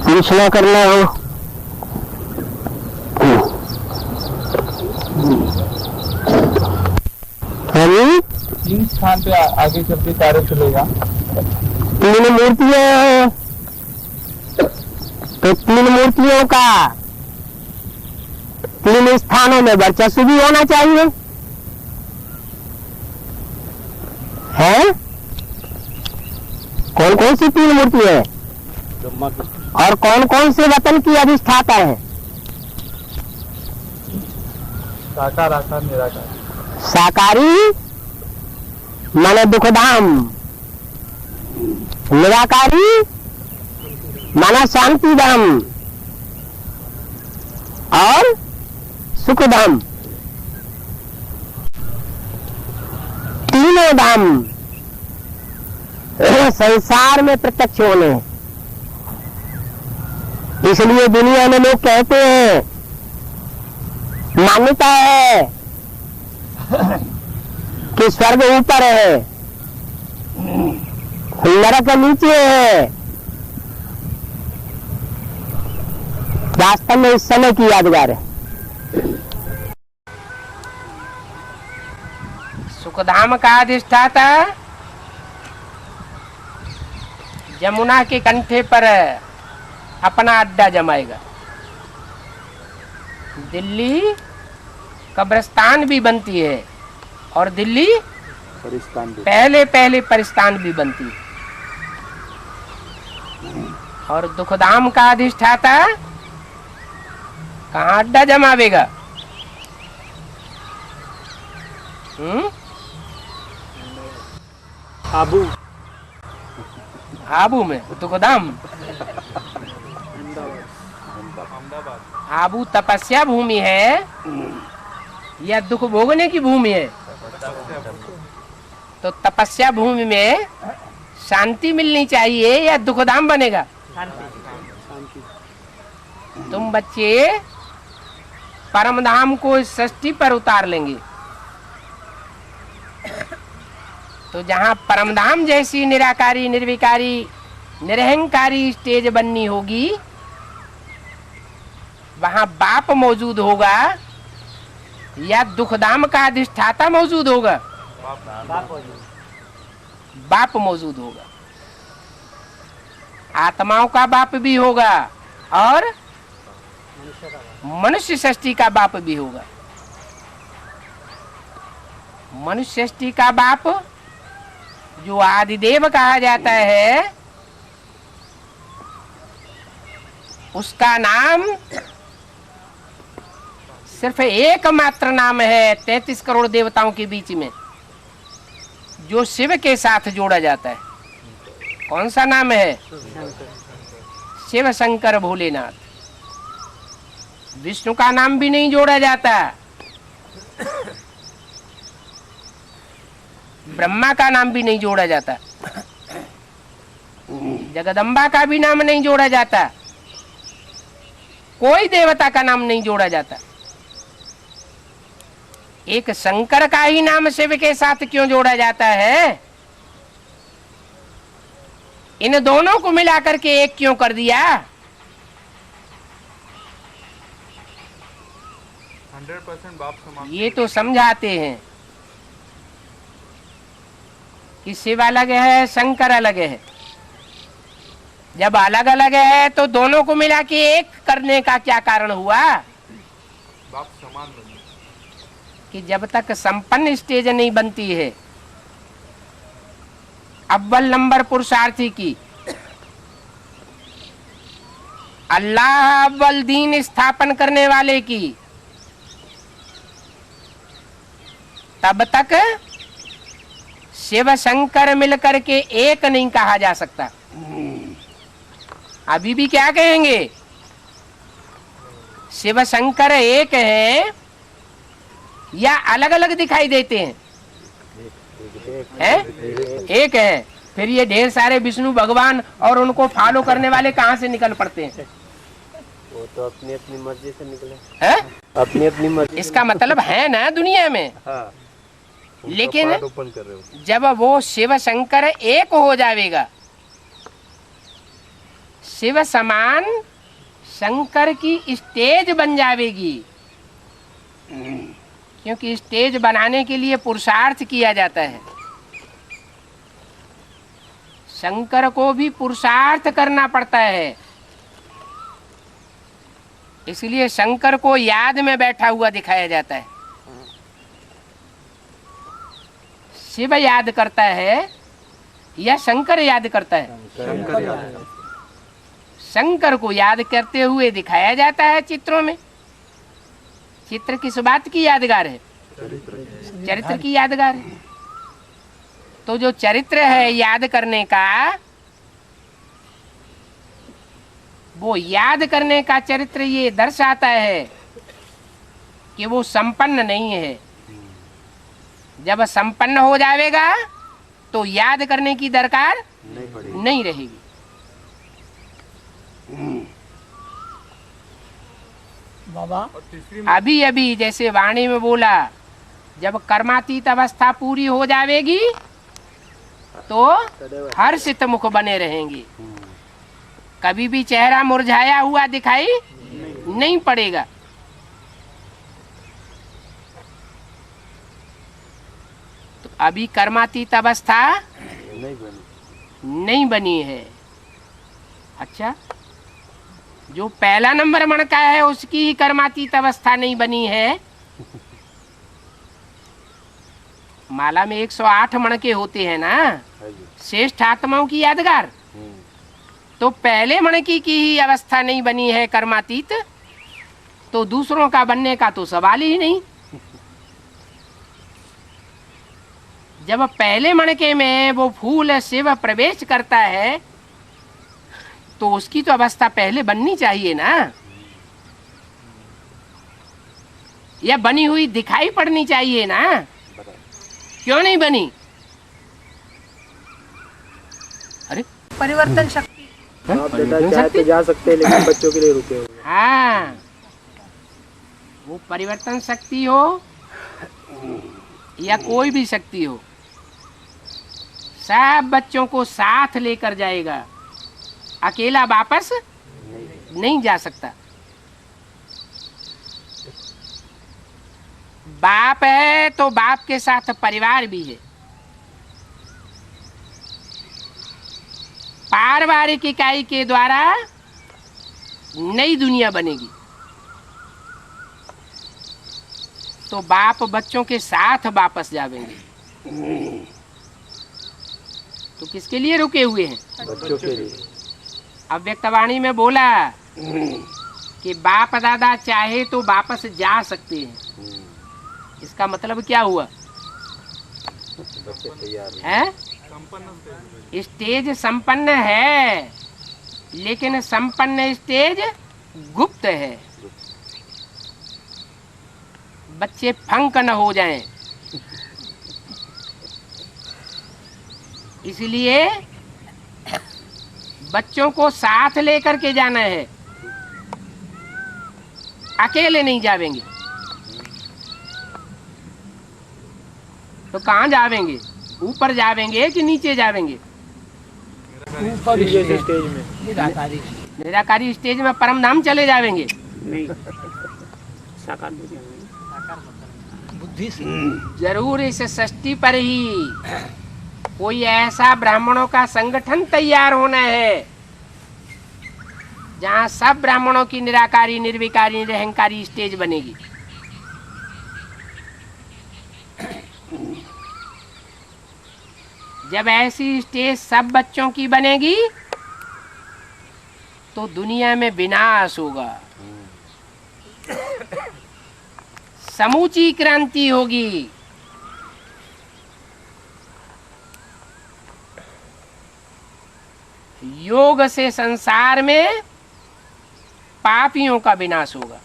पूछना करना हो। तीन स्थान पे आगे चल के कार्य चलेगा। तीन मूर्तियां हैं, तो तीन मूर्तियों का तीन स्थानों में वर्चस्व भी होना चाहिए है। कौन कौन सी तीन मूर्ति है और कौन कौन से वतन की अधिष्ठाता है? साकार, आकार, निराकार। साकारी माने दुखधाम, निराकारी माना शांतिधाम और सुखधाम। तीनों धाम संसार में प्रत्यक्ष होने। इसलिए दुनिया में लोग कहते हैं, मान्यता है कि स्वर्ग ऊपर है, नरक नीचे है। वास्तव में इस समय की यादगार है। सुखधाम का अधिष्ठाता यमुना के कंठे पर अपना अड्डा जमाएगा। दिल्ली कब्रिस्तान भी बनती है और दिल्ली पहले पहले परिस्तान भी बनती है। और दुखधाम का अधिष्ठाता कहाँ अड्डा जमावेगा? आबू, आबू में दुखधाम। आबू तपस्या भूमि है या दुख भोगने की भूमि है? तो तपस्या भूमि में शांति मिलनी चाहिए या दुखधाम बनेगा? तुम बच्चे परम धाम को षष्ठी पर उतार लेंगे, तो जहाँ परम धाम जैसी निराकारी, निर्विकारी, निरहंकारी स्टेज बननी होगी, वहाँ बाप मौजूद होगा या दुखधाम का अधिष्ठाता मौजूद होगा? बाप मौजूद होगा। आत्माओं का बाप भी होगा और मनुष्य षष्ठी का बाप भी होगा। मनुष्य षष्ठी का बाप जो आदिदेव कहा जाता है, उसका नाम सिर्फ एकमात्र नाम है 33 करोड़ देवताओं के बीच में, जो शिव के साथ जोड़ा जाता है। कौन सा नाम है? शिव शंकर भोलेनाथ। विष्णु का नाम भी नहीं जोड़ा जाता, ब्रह्मा का नाम भी नहीं जोड़ा जाता, जगदम्बा का भी नाम नहीं जोड़ा जाता, कोई देवता का नाम नहीं जोड़ा जाता। एक शंकर का ही नाम शिव के साथ क्यों जोड़ा जाता है? इन दोनों को मिलाकर के एक क्यों कर दिया? 100% बाप समान। ये तो समझाते हैं कि शिव अलग है, शंकर अलग है। जब अलग अलग है तो दोनों को मिला के एक करने का क्या कारण हुआ? बाप समान बने। कि जब तक संपन्न स्टेज नहीं बनती है अव्वल नंबर पुरुषार्थी की, अल्लाह अव्वल दीन स्थापन करने वाले की, तब तक शिव शंकर मिलकर के एक नहीं कहा जा सकता। अभी भी क्या कहेंगे? शिव शंकर एक हैं या अलग अलग दिखाई देते हैं? एक है। फिर ये ढेर सारे विष्णु भगवान और उनको फॉलो करने वाले कहाँ से निकल पड़ते हैं? वो तो अपनी अपनी मर्जी से निकले है? अपनी अपनी मर्जी। इसका मतलब है ना दुनिया में। हाँ। लेकिन ओपन कर रहे हो। जब वो शिव शंकर एक हो जाएगा शिव समान शंकर की स्टेज बन जाएगी, क्योंकि स्टेज बनाने के लिए पुरुषार्थ किया जाता है। शंकर को भी पुरुषार्थ करना पड़ता है, इसलिए शंकर को याद में बैठा हुआ दिखाया जाता है। शिव याद करता है या शंकर याद करता है? शंकर को याद करते हुए दिखाया जाता है चित्रों में। चित्र किस बात की यादगार है? चरित्र की यादगार है। तो जो चरित्र है याद करने का, वो याद करने का चरित्र ये दर्शाता है कि वो संपन्न नहीं है। जब संपन्न हो जाएगा तो याद करने की दरकार नहीं रहेगी। बाबा अभी अभी जैसे वाणी में बोला, जब कर्मातीत अवस्था पूरी हो जाएगी तो हर्षित मुख बने रहेंगे, कभी भी चेहरा मुरझाया हुआ दिखाई नहीं पड़ेगा। तो अभी कर्मातीत अवस्था नहीं बनी है। अच्छा, जो पहला नंबर मणका है उसकी ही कर्मातीत अवस्था नहीं बनी है। माला में 108 मणके होते हैं ना, श्रेष्ठ आत्माओं की यादगार। तो पहले मणकी की ही अवस्था नहीं बनी है कर्मातीत, तो दूसरों का बनने का तो सवाल ही नहीं। जब पहले मणके में वो फूल शिव प्रवेश करता है तो उसकी तो अवस्था पहले बननी चाहिए ना, या बनी हुई दिखाई पड़नी चाहिए ना। क्यों नहीं बनी? अरे परिवर्तन शक्ति। आप बेटा चाहे तो जा सकते हैं, लेकिन बच्चों के लिए रुके हुए हैं। हाँ, वो परिवर्तन शक्ति हो या कोई भी शक्ति हो, सब बच्चों को साथ लेकर जाएगा, अकेला वापस नहीं जा सकता। बाप है तो बाप के साथ परिवार भी है। पारिवारिक इकाई के द्वारा नई दुनिया बनेगी। तो बाप बच्चों के साथ वापस जावेंगे। तो किसके लिए रुके हुए हैं? बच्चों के लिए। अव्यक्तवाणी में बोला कि बाप दादा चाहे तो वापस जा सकते हैं। इसका मतलब क्या हुआ? बच्चे तैयार है? स्टेज संपन्न है, लेकिन संपन्न स्टेज गुप्त है। बच्चे फंक न हो जाएं, इसलिए बच्चों को साथ लेकर के जाना है, अकेले नहीं जावेंगे। तो कहाँ जावेंगे? ऊपर जावेंगे कि नीचे जावेंगे? ऊपर स्टेज में निराकारी निराकारी स्टेज में परम धाम चले जावेंगे। नहीं, साकार बुद्धि से जरूर इस सृष्टि पर ही कोई ऐसा ब्राह्मणों का संगठन तैयार होना है जहाँ सब ब्राह्मणों की निराकारी, निर्विकारी, निरहंकारी स्टेज बनेगी। जब ऐसी स्टेज सब बच्चों की बनेगी तो दुनिया में विनाश होगा, समूची क्रांति होगी। योग से संसार में पापियों का विनाश होगा।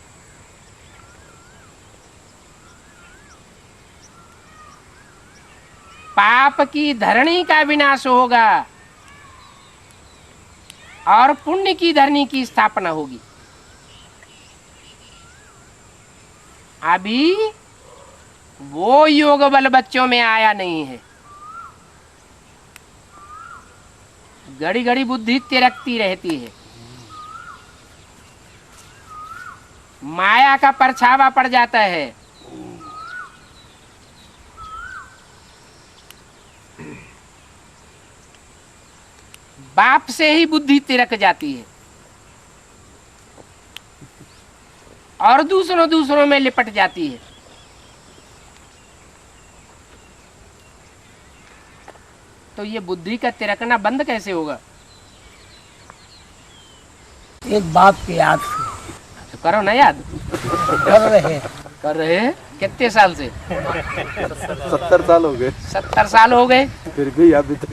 पाप की धरणी का विनाश होगा और पुण्य की धरणी की स्थापना होगी। अभी वो योग बल बच्चों में आया नहीं है। घड़ी घड़ी बुद्धि तिरकती रहती है। माया का परछावा पड़ जाता है। बाप से ही बुद्धि तिरक जाती है और दूसरों में लिपट जाती है। तो ये बुद्धि का तिरकना बंद कैसे होगा? एक बाप की याद से तो करो ना याद। कर रहे हैं? कितने साल से? 70 साल हो गए। 70 साल हो गए, फिर भी अभी तक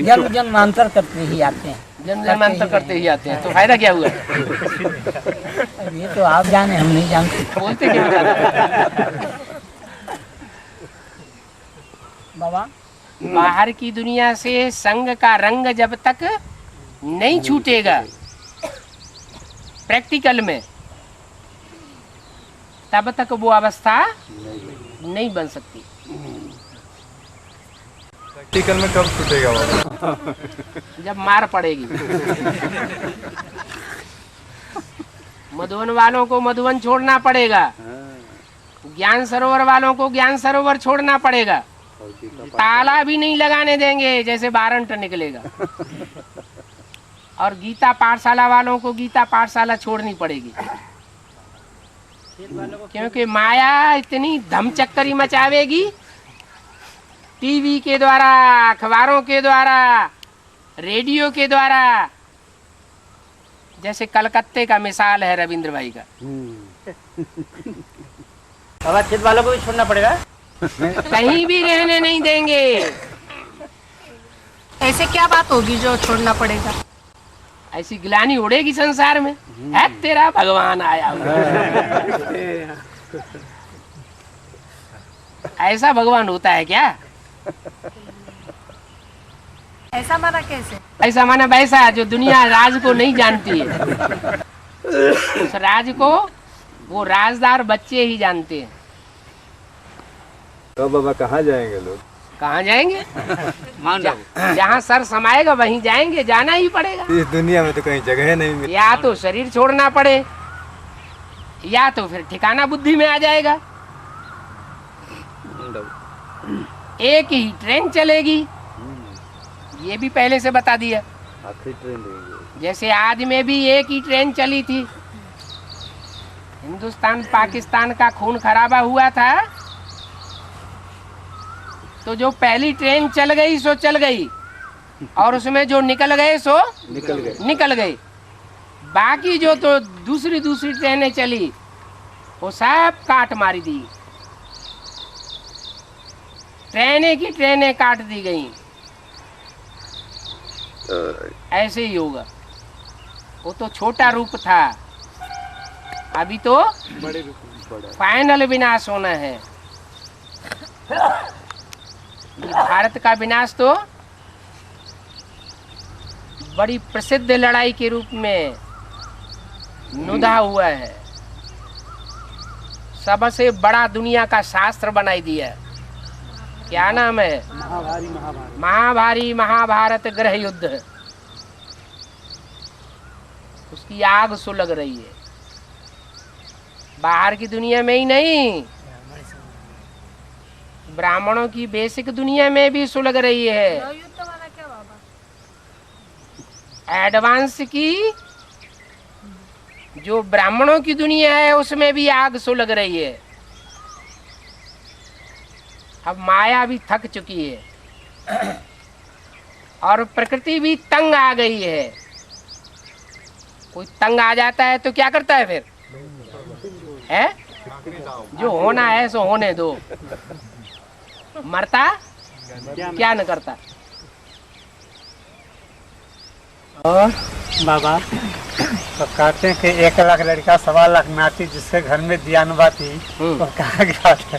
जन्म जन्मांतर करते ही आते हैं। जन्म जन्मांतर करते ही आते हैं, तो फायदा क्या हुआ? अब ये तो आप जाने, हम नहीं जानते। बोलते क्यों ज्यादा? बाबा बाहर की दुनिया से संग का रंग जब तक नहीं छूटेगा प्रैक्टिकल में, तब तक वो अवस्था नहीं बन सकती। प्रैक्टिकल में कब छूटेगा वो? जब मार पड़ेगी। मधुवन वालों को मधुवन छोड़ना पड़ेगा, ज्ञान सरोवर वालों को ज्ञान सरोवर छोड़ना पड़ेगा। ताला भी नहीं लगाने देंगे, जैसे वारंट निकलेगा। और गीता पाठशाला वालों को गीता पाठशाला छोड़नी पड़ेगी, क्योंकि माया इतनी धमचक्करी मचावेगी, टीवी के द्वारा, अखबारों के द्वारा, रेडियो के द्वारा। जैसे कलकत्ते का मिसाल है रविंद्र भाई का। बाबा खेत वालों को भी छोड़ना पड़ेगा, कहीं भी रहने नहीं देंगे। ऐसे क्या बात होगी जो छोड़ना पड़ेगा? ऐसी गिलानी उड़ेगी संसार में, है तेरा भगवान आया हुआ। ऐसा भगवान होता है क्या? ऐसा माना कैसे? ऐसा माना वैसा जो दुनिया राज को नहीं जानती है। उस राज को वो राजदार बच्चे ही जानते हैं। तो बाबा कहाँ जाएंगे लोग? कहाँ जाएंगे? जहाँ सर समाएगा वहीं जाएंगे, जाना ही पड़ेगा। इस दुनिया में तो कहीं जगह नहीं मिली। या तो शरीर छोड़ना पड़े, या तो फिर ठिकाना बुद्धि में आ जाएगा। एक ही ट्रेन चलेगी, ये भी पहले से बता दिया। आखिरी ट्रेन रहेगी। जैसे आज में भी एक ही ट्रेन चली थी। हिंदुस्तान पाकिस्तान का खून खराबा हुआ था, तो जो पहली ट्रेन चल गई सो चल गई, और उसमें जो निकल गए सो निकल गए। बाकी जो तो दूसरी ट्रेनें चली, वो सब काट मारी दी। ट्रेनें की ट्रेनें काट दी गई। ऐसे ही होगा। वो तो छोटा रूप था, अभी तो बड़े रूप। फाइनल विनाश होना है। भारत का विनाश तो बड़ी प्रसिद्ध लड़ाई के रूप में नुदा हुआ है। सबसे बड़ा दुनिया का शास्त्र बनाई दिया। क्या नाम है? महाभारी महाभारत गृह युद्ध। उसकी आग सुलग रही है, बाहर की दुनिया में ही नहीं, ब्राह्मणों की बेसिक दुनिया में भी सुलग रही है। युद्ध वाला क्या बाबा? एडवांस की जो ब्राह्मणों की दुनिया है उसमें भी आग सुलग रही है। अब माया भी थक चुकी है और प्रकृति भी तंग आ गई है। कोई तंग आ जाता है तो क्या करता है फिर? है जो होना है सो होने दो, मरता क्या न करता। और बाबा तो कहते हैं कि 1 लाख लड़का 1.25 लाख नाती, जिसके घर में दियानवा थी वो कहाँ गया था?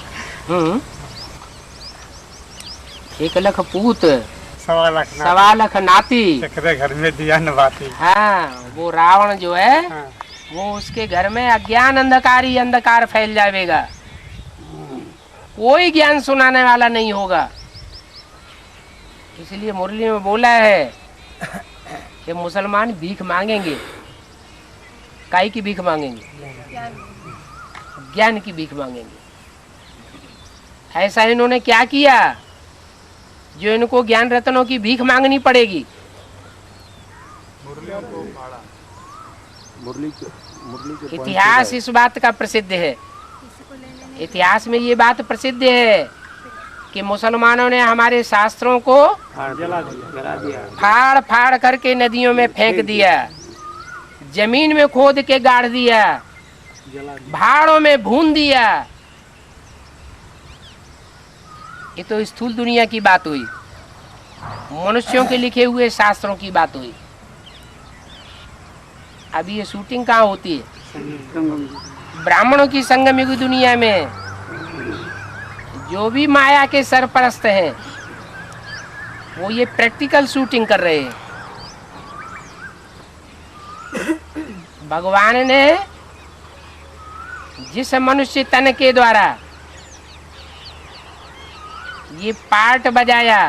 1 लाख पूत 1.25 लाख नाती, जिसके घर में दियानवा थी। हाँ, वो रावण जो है हाँ। वो उसके घर में अज्ञान अंधकार ही अंधकार फैल जाएगा। कोई ज्ञान सुनाने वाला नहीं होगा। इसलिए मुरली में बोला है कि मुसलमान भीख मांगेंगे, काई की भीख मांगेंगे? ज्ञान की भीख मांगेंगे। ऐसा इन्होंने क्या किया जो इनको ज्ञान रत्नों की भीख मांगनी पड़ेगी? इतिहास इस बात का प्रसिद्ध है, इतिहास में ये बात प्रसिद्ध है कि मुसलमानों ने हमारे शास्त्रों को फाड़ फाड़ करके नदियों में फेंक दिया, जमीन में खोद के गाड़ दिया, भाड़ों में भून दिया। ये तो स्थूल दुनिया की बात हुई, मनुष्यों के लिखे हुए शास्त्रों की बात हुई। अभी ये शूटिंग कहाँ होती है? ब्राह्मणों की संगम की दुनिया में जो भी माया के सरपरस्त हैं वो ये प्रैक्टिकल शूटिंग कर रहे हैं। भगवान ने जिस मनुष्य तन के द्वारा ये पार्ट बजाया,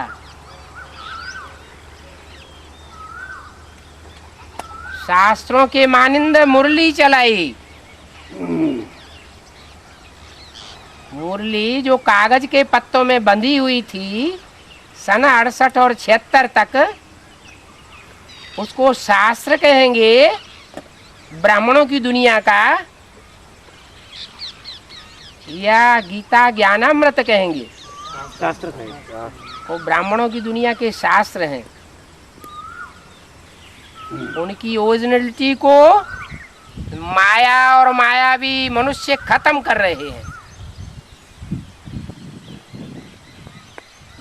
शास्त्रों के मानिंद मुरली चलाई, मुरली जो कागज के पत्तों में बंधी हुई थी सन 68 और 76 तक, उसको शास्त्र कहेंगे ब्राह्मणों की दुनिया का, या गीता ज्ञानामृत कहेंगे? शास्त्र है, वो ब्राह्मणों की दुनिया के शास्त्र हैं। उनकी ओरिजिनलिटी को माया और मायावी मनुष्य खत्म कर रहे हैं,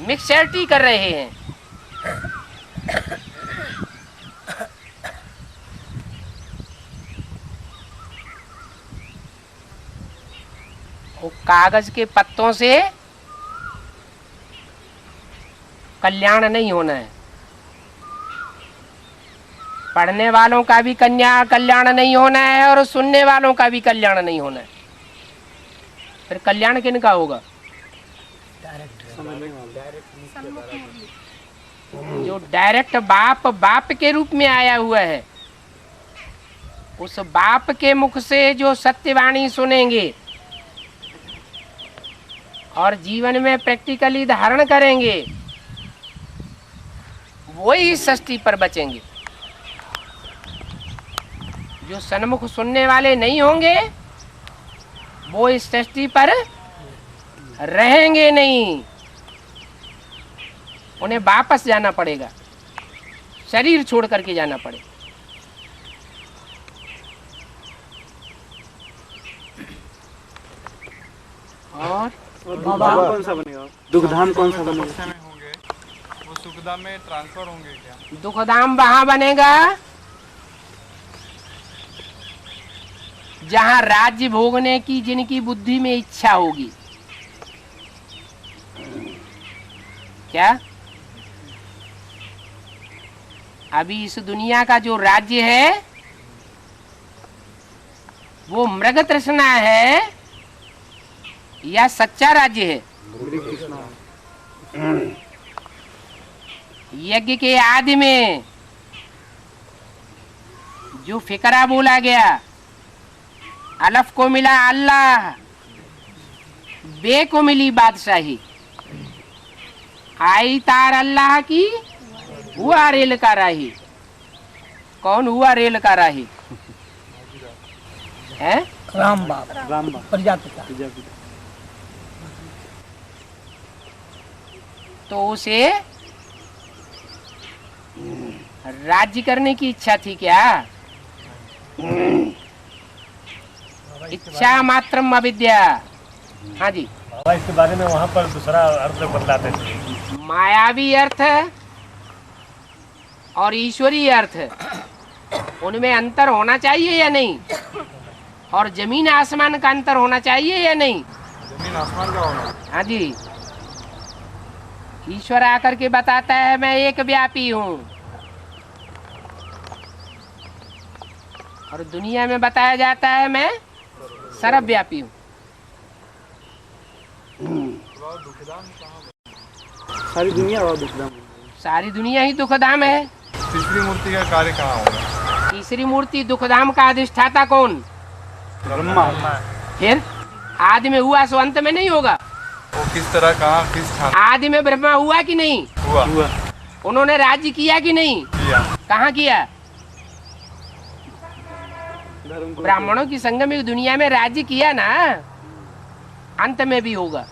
मिक्सचरिटी कर रहे हैं। वो कागज के पत्तों से कल्याण नहीं होना है, पढ़ने वालों का भी कल्याण नहीं होना है और सुनने वालों का भी कल्याण नहीं होना है। फिर कल्याण किनका होगा? जो डायरेक्ट बाप के रूप में आया हुआ है, उस बाप के मुख से जो सत्यवाणी सुनेंगे और जीवन में प्रैक्टिकली धारण करेंगे, वही सृष्टि पर बचेंगे। जो सन्मुख सुनने वाले नहीं होंगे वो इस सृष्टि पर रहेंगे नहीं, उन्हें वापस जाना पड़ेगा, शरीर छोड़ करके जाना पड़ेगा। और कौन सा बनेगा? दुखधाम कौन सा बनेगा? वो सुखधाम में ट्रांसफर होंगे क्या? दुखधाम वहां बनेगा जहां राज्य भोगने की जिनकी बुद्धि में इच्छा होगी। क्या? अभी इस दुनिया का जो राज्य है वो मृग तृष्णा है या सच्चा राज्य है? यज्ञ के आदि में जो फिकरा बोला गया, अलफ को मिला अल्लाह, बे को मिली बादशाही, आई तार अल्लाह की, हुआ रेल का राही। कौन हुआ रेल का राही? है राम बाबा प्रजापिता। तो उसे राज्य करने की इच्छा थी क्या? इच्छा मात्रम अविद्या। हाँ जी, इसके बारे में वहाँ पर दूसरा अर्थ बतलाते थे। मायावी अर्थ और ईश्वरीय अर्थ, उनमें अंतर होना चाहिए या नहीं? और जमीन आसमान का अंतर होना चाहिए या नहीं? जमीन आसमान का होना। हाँ जी, ईश्वर आकर के बताता है मैं एक व्यापी हूँ, और दुनिया में बताया जाता है मैं सर्वव्यापी हूँ। सारी दुनिया और दुखधाम। सारी दुनिया ही दुखधाम है। तीसरी मूर्ति का कार्य कहाँ होगा? तीसरी मूर्ति दुखधाम का अधिष्ठाता कौन? ब्रह्मा। फिर आदि में हुआ सो अंत में नहीं होगा। वो किस तरह कहाँ किस स्थान आदि में ब्रह्मा हुआ कि नहीं हुआ? उन्होंने राज्य किया कि नहीं किया। कहाँ किया? ब्राह्मणों की संगमिक दुनिया में राज्य किया ना, अंत में भी होगा।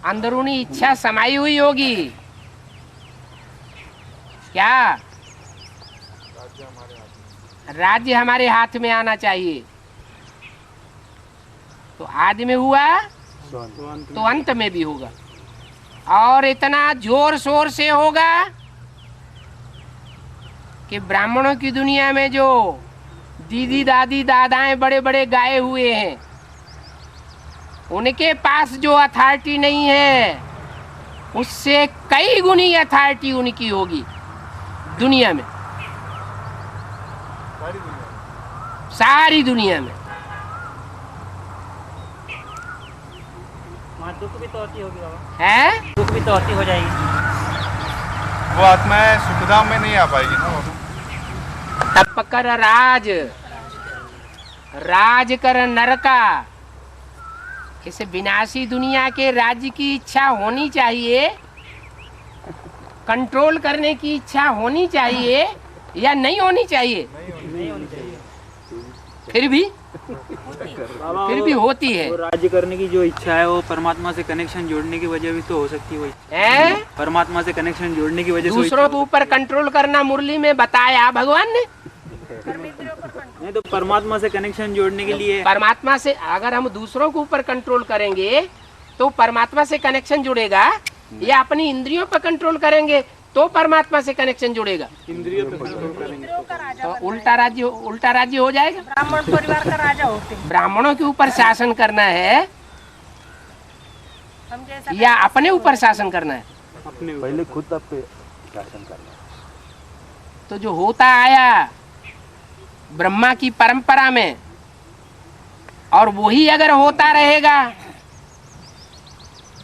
अंदरूनी इच्छा समाई हुई होगी क्या? राज्य हमारे हाथ में आना चाहिए। तो आदि में हुआ तो अंत में भी होगा, और इतना जोर शोर से होगा कि ब्राह्मणों की दुनिया में जो दीदी दादी दादाएं बड़े बड़े गाए हुए हैं, उनके पास जो अथॉरिटी नहीं है उससे कई गुनी अथॉरिटी उनकी होगी दुनिया में, सारी दुनिया में। वहाँ दुख भी तो होती होगी बाबा, है दुख भी तो होती हो जाएगी। वो आत्माएं सुखधाम में नहीं आ पाएगी ना बाबा। तप कर राज कर नरका। इस विनाशी दुनिया के राज्य की इच्छा होनी चाहिए, कंट्रोल करने की इच्छा होनी चाहिए या नहीं होनी चाहिए? नहीं होनी चाहिए। फिर भी होती है। वो राज्य करने की जो इच्छा है वो परमात्मा से कनेक्शन जोड़ने की वजह भी तो हो सकती है। हैं? परमात्मा से कनेक्शन जोड़ने की वजह से दूसरों के ऊपर कंट्रोल करना मुरली में बताया भगवान ने। नहीं तो परमात्मा से कनेक्शन जोड़ने के लिए परमात्मा से अगर हम दूसरों के ऊपर कंट्रोल करेंगे तो परमात्मा से कनेक्शन जुड़ेगा, या अपनी इंद्रियों पर कंट्रोल करेंगे तो परमात्मा से कनेक्शन जुड़ेगा। इंद्रियों पे कंट्रोल करेंगे तो उल्टा राज्य हो जाएगा। ब्राह्मण परिवार का राजा होते हैं। ब्राह्मणों के ऊपर शासन करना है हम जैसा या अपने ऊपर शासन करना है? अपने पहले खुद आप पे शासन करना। तो जो होता आया ब्रह्मा की परंपरा में, और वही अगर होता रहेगा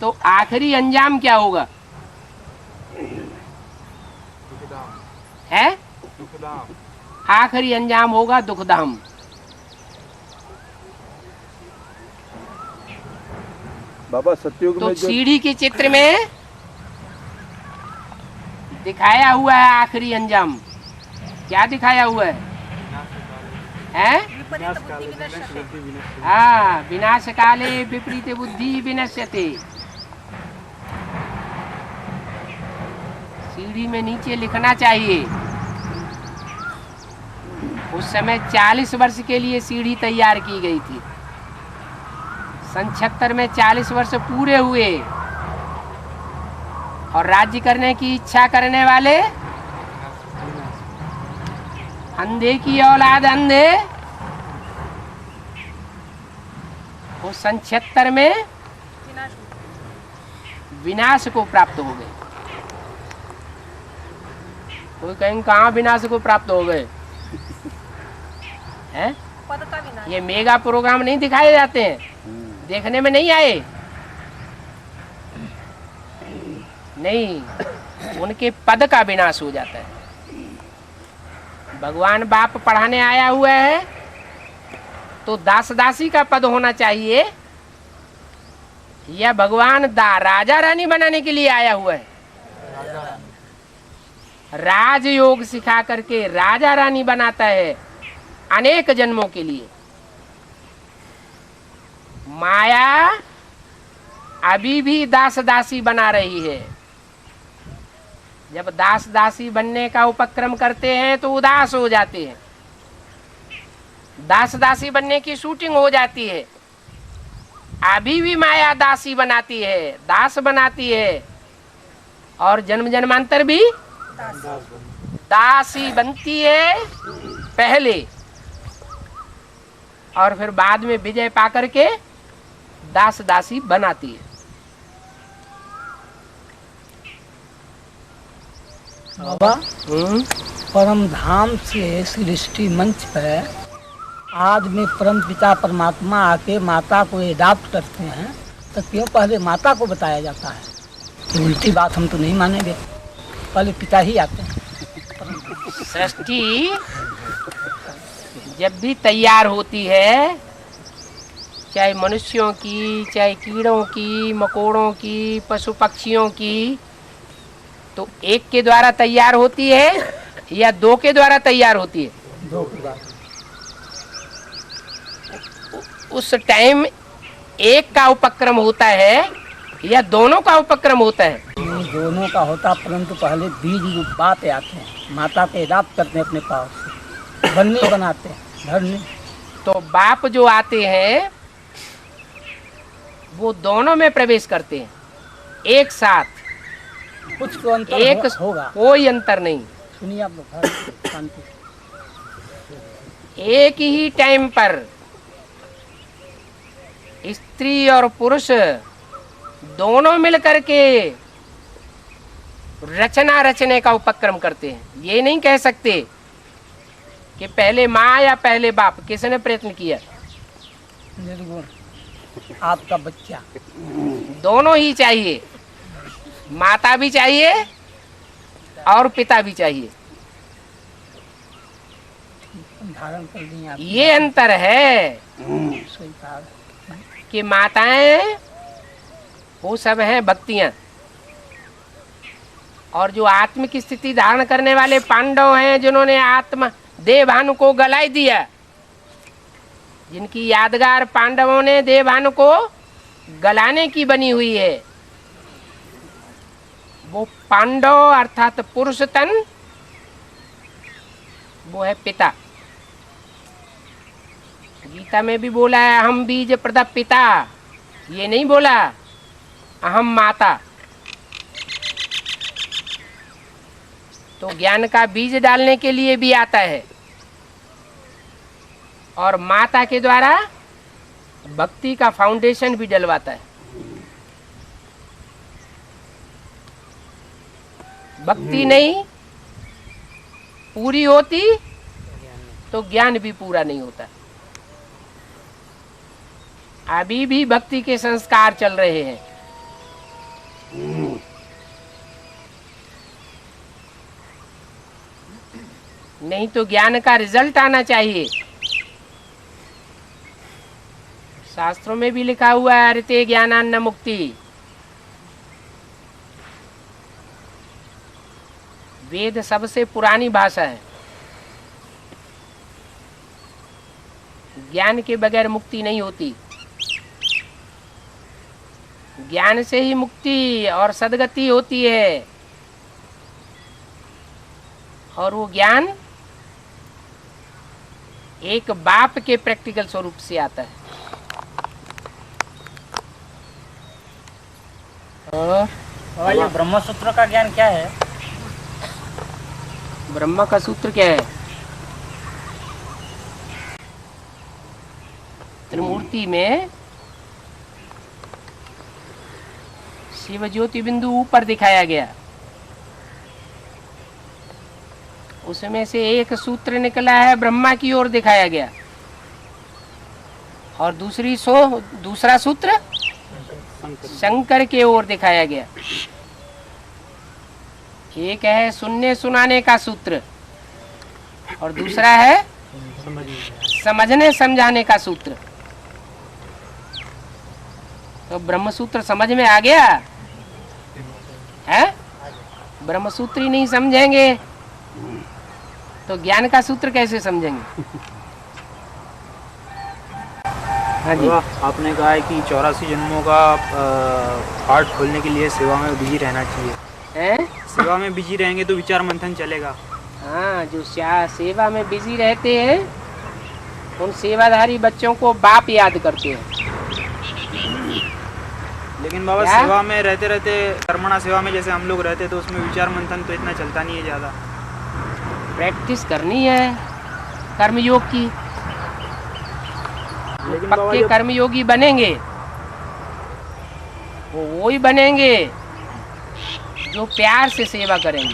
तो आखिरी अंजाम क्या होगा? है आखिरी अंजाम होगा दुखधाम। बाबा सतयुग तो में जो सीढ़ी के चित्र में दिखाया हुआ है आखिरी अंजाम। क्या दिखाया हुआ है? विपरीत बुद्धि विनश्यते। हाँ, विनाश काले विपरीत बुद्धि विनश्यते। सीढ़ी में नीचे लिखना चाहिए। उस समय 40 वर्ष के लिए सीढ़ी तैयार की गई थी। सन 76 में 40 वर्ष पूरे हुए, और राज्य करने की इच्छा करने वाले अंधे की औलाद अंधे, वो सन 76 में विनाश को प्राप्त हो गए। कोई कहेंगे कहाँ विनाश को प्राप्त हो गए? हैं? पद का विनाश। ये मेगा प्रोग्राम नहीं दिखाए जाते हैं, देखने में नहीं आए? नहीं, उनके पद का विनाश हो जाता है। भगवान बाप पढ़ाने आया हुआ है तो दास दासी का पद होना चाहिए, या भगवान राजा रानी बनाने के लिए आया हुआ है? राजयोग सिखा करके राजा रानी बनाता है अनेक जन्मों के लिए। माया अभी भी दास दासी बना रही है। जब दास दासी बनने का उपक्रम करते हैं तो उदास हो जाते हैं। दास दासी बनने की शूटिंग हो जाती है। अभी भी माया दासी बनाती है, दास बनाती है, और जन्म जन्मांतर भी दासी बनती है पहले, और फिर बाद में विजय पाकर के दास दासी बनाती है। बाबा परम धाम से सृष्टि मंच पर आज में परम पिता परमात्मा आके माता को एडाप्ट करते हैं, तो क्यों पहले माता को बताया जाता है? तो उल्टी बात हम तो नहीं मानेंगे, पहले पिता ही आते हैं। सृष्टि जब भी तैयार होती है, चाहे मनुष्यों की, चाहे कीड़ों की, मकोड़ों की, पशु पक्षियों की, तो एक के द्वारा तैयार होती है या दो के द्वारा तैयार होती है? दो की बात। उस टाइम एक का उपक्रम होता है या दोनों का उपक्रम होता है? नहीं, दोनों का होता, परंतु पहले बीज बाते आते हैं, माता के अडॉप्ट करते हैं अपने पास से, धरनी बनाते हैं, धरनी। तो बाप जो आते हैं वो दोनों में प्रवेश करते हैं एक साथ, कुछ तो अंतर एक होगा। कोई अंतर नहीं। सुनिए आप लोग, शांति। एक ही टाइम पर स्त्री और पुरुष दोनों मिलकर के रचना रचने का उपक्रम करते हैं। ये नहीं कह सकते कि पहले माँ या पहले बाप, किसने प्रयत्न किया? निर्गुण आपका बच्चा। दोनों ही चाहिए, माता भी चाहिए और पिता भी चाहिए। धारण कर दी आप। ये अंतर है सही कहा। कि माताएं वो सब हैं भक्तियां, और जो आत्मिक स्थिति धारण करने वाले पांडव हैं, जिन्होंने आत्मा देवभानु को गलाई दिया, जिनकी यादगार पांडवों ने देवभानु को गलाने की बनी हुई है, वो पांडव अर्थात पुरुष तन, वो है पिता। गीता में भी बोला है अहम बीज प्रदा पिता, ये नहीं बोला अहम माता। तो ज्ञान का बीज डालने के लिए भी आता है, और माता के द्वारा भक्ति का फाउंडेशन भी डलवाता है। भक्ति नहीं पूरी होती तो ज्ञान भी पूरा नहीं होता। अभी भी भक्ति के संस्कार चल रहे हैं। नहीं तो ज्ञान का रिजल्ट आना चाहिए। शास्त्रों में भी लिखा हुआ है अरिते ज्ञानान्न मुक्ति। वेद सबसे पुरानी भाषा है। ज्ञान के बगैर मुक्ति नहीं होती। ज्ञान से ही मुक्ति और सद्गति होती है, और वो ज्ञान एक बाप के प्रैक्टिकल स्वरूप से आता है। और ये ब्रह्म सूत्र का ज्ञान क्या है? ब्रह्म का सूत्र क्या है? त्रिमूर्ति में शिव ज्योति बिंदु ऊपर दिखाया गया, उसमें से एक सूत्र निकला है ब्रह्मा की ओर दिखाया गया, और दूसरा सूत्र शंकर के ओर दिखाया गया। एक है सुनने सुनाने का सूत्र, और दूसरा है समझने समझाने का सूत्र। तो ब्रह्म सूत्र समझ में आ गया है? ब्रह्म सूत्र ही नहीं समझेंगे तो ज्ञान का सूत्र कैसे समझेंगे? हाँ जी। आपने कहा है कि 84 जन्मों का पाठ खोलने के लिए सेवा में बिजी रहना चाहिए। हैं? सेवा में बिजी रहेंगे तो विचार मंथन चलेगा। हाँ, जो सेवा में बिजी रहते हैं उन सेवाधारी बच्चों को बाप याद करते हैं। लेकिन बाबा क्या? सेवा में रहते रहते, कर्मणा सेवा में जैसे हम लोग रहते, तो उसमें विचार मंथन तो इतना चलता नहीं है ज़्यादा। प्रैक्टिस करनी है कर्मयोग की। लेकिन बाबा पक्के जब कर्मयोगी बनेंगे वो ही बनेंगे जो प्यार से सेवा करेंगे।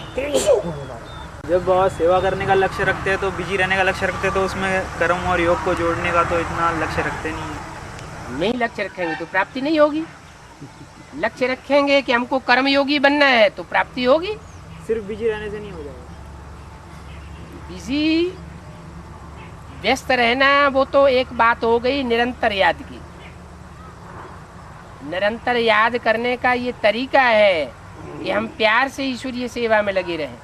जब बाबा सेवा करने का लक्ष्य रखते हैं, तो बिजी रहने का लक्ष्य रखते हैं, तो उसमें कर्म और योग को जोड़ने का तो इतना लक्ष्य रखते नहीं है। नहीं लक्ष्य रखेंगे तो प्राप्ति नहीं होगी। लक्ष्य रखेंगे कि हमको कर्मयोगी बनना है तो प्राप्ति होगी। सिर्फ बिजी रहने से नहीं हो जाएगा। बिजी व्यस्त रहना वो तो एक बात हो गई निरंतर याद की। निरंतर याद करने का ये तरीका है कि हम प्यार से ईश्वरीय सेवा में लगे रहें।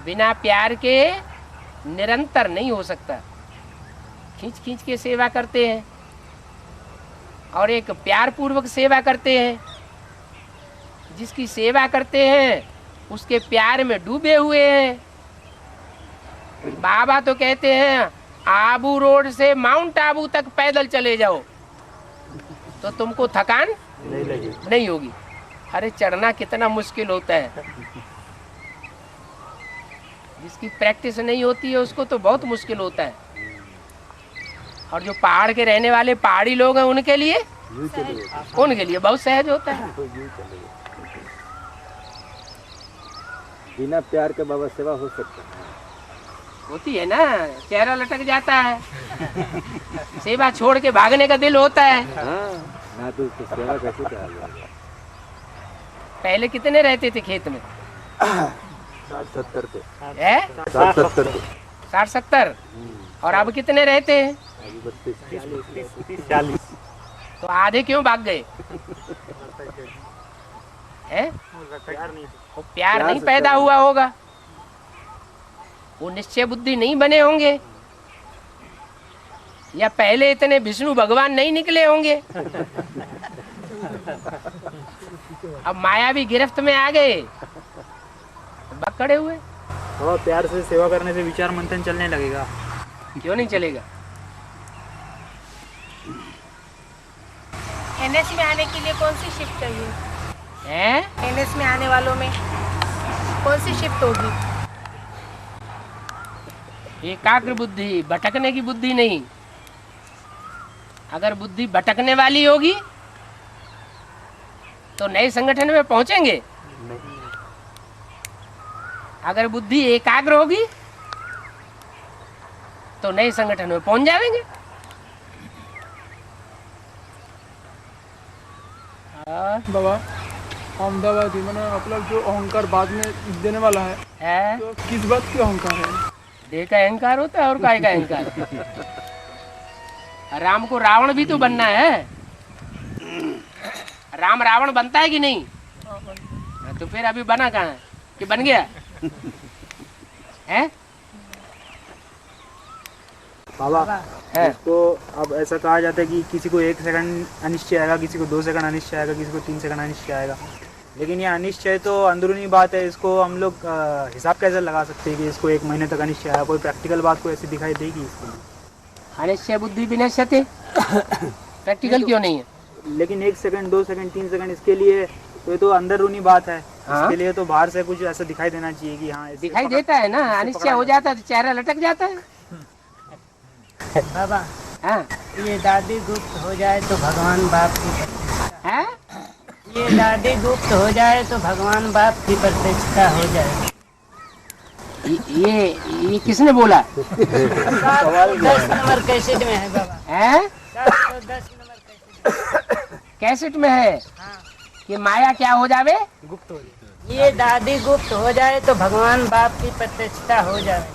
बिना प्यार के निरंतर नहीं हो सकता। खींच खींच के सेवा करते हैं और एक प्यार पूर्वक सेवा करते हैं। जिसकी सेवा करते हैं उसके प्यार में डूबे हुए हैं। बाबा तो कहते हैं आबू रोड से माउंट आबू तक पैदल चले जाओ तो तुमको थकान नहीं होगी। अरे चढ़ना कितना मुश्किल होता है। जिसकी प्रैक्टिस नहीं होती है उसको तो बहुत मुश्किल होता है। और जो पहाड़ के रहने वाले पहाड़ी लोग हैं उनके लिए बहुत सहज होता है। बिना प्यार के बाबा सेवा हो सकता है? होती है ना, चेहरा लटक जाता है। सेवा छोड़ के भागने का दिल होता है। ना तो उसकी सेवा कैसे करा जाए? पहले कितने रहते थे खेत में? 60-70 थे। 60-70 60-70। और अब कितने रहते हैं? 40। तो आधे क्यों भाग गए? हैं? वो प्यार नहीं पैदा हुआ होगा, वो निश्चय बुद्धि नहीं बने होंगे, या पहले इतने विष्णु भगवान नहीं निकले होंगे। अब माया भी गिरफ्त में आ गए, बकड़े हुए। और प्यार से सेवा करने से विचार मंथन चलने लगेगा। क्यों नहीं चलेगा? एनएस में आने के लिए कौन सी शिफ्ट चाहिए? हैं? एनएस में आने वालों में कौन सी शिफ्ट होगी? एकाग्र बुद्धि, भटकने की बुद्धि नहीं। अगर बुद्धि भटकने वाली होगी तो नए संगठन में पहुंचेंगे। अगर बुद्धि एकाग्र होगी तो नए संगठन में पहुंच जाएंगे। बाबा अहमदाबाद ही मैंने मतलब जो अहंकार बाद में देने वाला है तो किस बात की अहंकार है? देह का अहंकार होता है और काय का अहंकार। राम को रावण भी तो बनना है। राम रावण बनता है कि नहीं? तो फिर अभी बना कहाँ है कि बन गया है? बाबा तो अब ऐसा कहा जाता है कि किसी को 1 सेकंड अनिश्चय आएगा, किसी को 2 सेकंड अनिश्चय आएगा, किसी को 3 सेकंड अनिश्चय आएगा। लेकिन ये अनिश्चय तो अंदरूनी बात है, इसको हम लोग हिसाब कैसे लगा सकते हैं कि इसको 1 महीने तक अनिश्चय आया? कोई प्रैक्टिकल बात को ऐसी दिखाई देगी इसको? अनिश्चय बुद्धि विनश्यते। प्रैक्टिकल क्यों नहीं है? लेकिन 1 सेकंड 2 सेकंड 3 सेकंड इसके लिए तो ये तो अंदरूनी बात है। हाँ? इसके लिए तो बाहर से कुछ ऐसा दिखाई देना चाहिए कि हाँ दिखाई देता है ना। अनिश्चय हो जाता है तो चेहरा लटक जाता है। बाबा हाँ? ये दादी गुप्त हो जाए तो भगवान बाप की है? ये दादी गुप्त हो जाए तो भगवान बाप की प्रतिष्ठा हो जाए। ये किसने बोला? 10 नंबर कैसेट में है बाबा। है? 10 नंबर कैसेट में है हाँ। कि माया क्या हो जावे? गुप्त हो जाए। ये दादी गुप्त हो जाए तो भगवान बाप की प्रतिष्ठा हो जाए।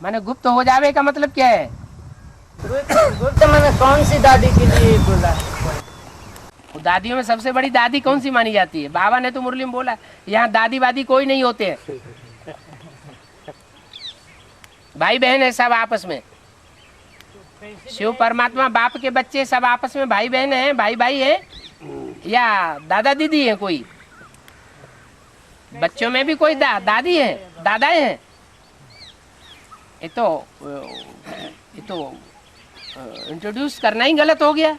माने गुप्त हो जावे का मतलब क्या है? गुप्त मैंने कौन सी दादी के लिए बोला? दादियों में सबसे बड़ी दादी कौन सी मानी जाती है? बाबा ने तो मुरली में बोला यहाँ दादी वादी कोई नहीं होते हैं, भाई बहन है सब आपस में। शिव परमात्मा बाप के बच्चे सब आपस में भाई बहन हैं, भाई भाई हैं, या दादा दीदी है? कोई बच्चों में भी कोई दादी है, दादा है? ये तो इंट्रोड्यूस करना ही गलत हो गया।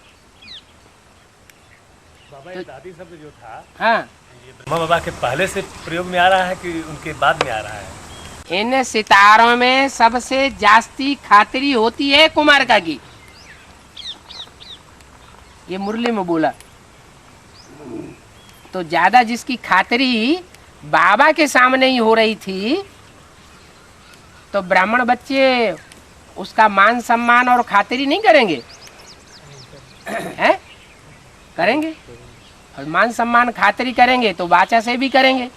बाबा ये दादी शब्द जो था हाँ, ये ब्रह्मा बाबा के पहले से प्रयोग में आ रहा है कि उनके बाद में आ रहा है? इन सितारों में सबसे जास्ती खातिरी होती है कुमारका की। ये मुरली में बोला तो ज्यादा जिसकी खातिरी बाबा के सामने ही हो रही थी तो ब्राह्मण बच्चे उसका मान सम्मान और खातिरी नहीं करेंगे? हैं? करेंगे। और मान सम्मान खातिरी करेंगे तो बाचा से भी करेंगे।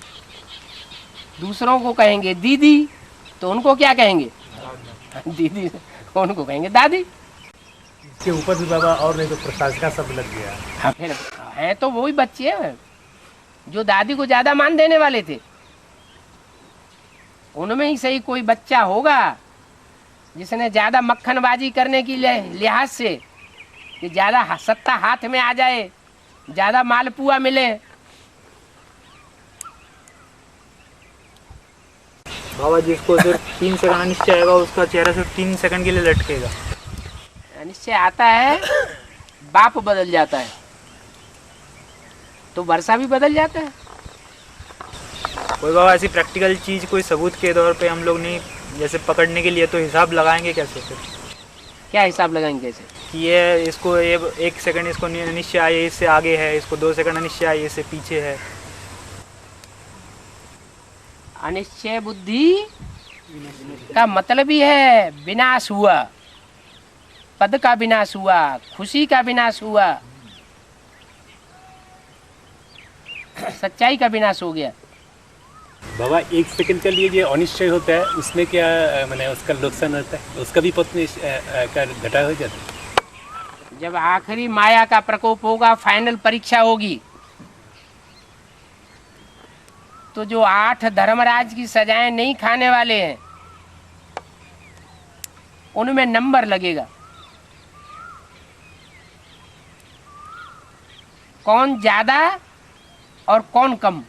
दूसरों को कहेंगे दीदी, तो उनको क्या कहेंगे? दीदी। उनको कहेंगे दादी। इसके ऊपर भी बाबा और नहीं तो प्रशासिका सब लग गया। हाँ, फिर है तो वही बच्चे हैं जो दादी को ज्यादा मान देने वाले थे। उनमें ही सही कोई बच्चा होगा जिसने ज्यादा मक्खनबाजी करने की लिहाज से कि ज्यादा सत्ता हाथ में आ जाए, ज्यादा मालपुआ मिले। बाबा जिसको सिर्फ 3 सेकंड अनिश्चय आएगा उसका चेहरा सिर्फ 3 सेकंड के लिए लटकेगा। अनिश्चय आता है, बाप बदल जाता है तो वर्षा भी बदल जाता है। कोई बाबा ऐसी प्रैक्टिकल चीज कोई सबूत के तौर पे हम लोग नहीं, जैसे पकड़ने के लिए तो हिसाब लगाएंगे कैसे फिर? क्या हिसाब लगाएंगे कैसे? कि ये इसको ये 1 सेकंड इसको अनिश्चय आए इससे आगे है, इसको 2 सेकंड अनिश्चय आए इससे पीछे है। अनिश्चय बुद्धि का मतलब ही है विनाश हुआ, पद का विनाश हुआ, खुशी का विनाश हुआ, सच्चाई का विनाश हो गया। बाबा 1 सेकंड के लिए जो अनिश्चय होता है उसमें क्या मैंने उसका नुकसान होता है, उसका भी पत्नी का घटा हो जाता है। जब आखिरी माया का प्रकोप होगा, फाइनल परीक्षा होगी, तो जो 8 धर्मराज की सजाएं नहीं खाने वाले हैं उनमें नंबर लगेगा, कौन ज्यादा और कौन कम।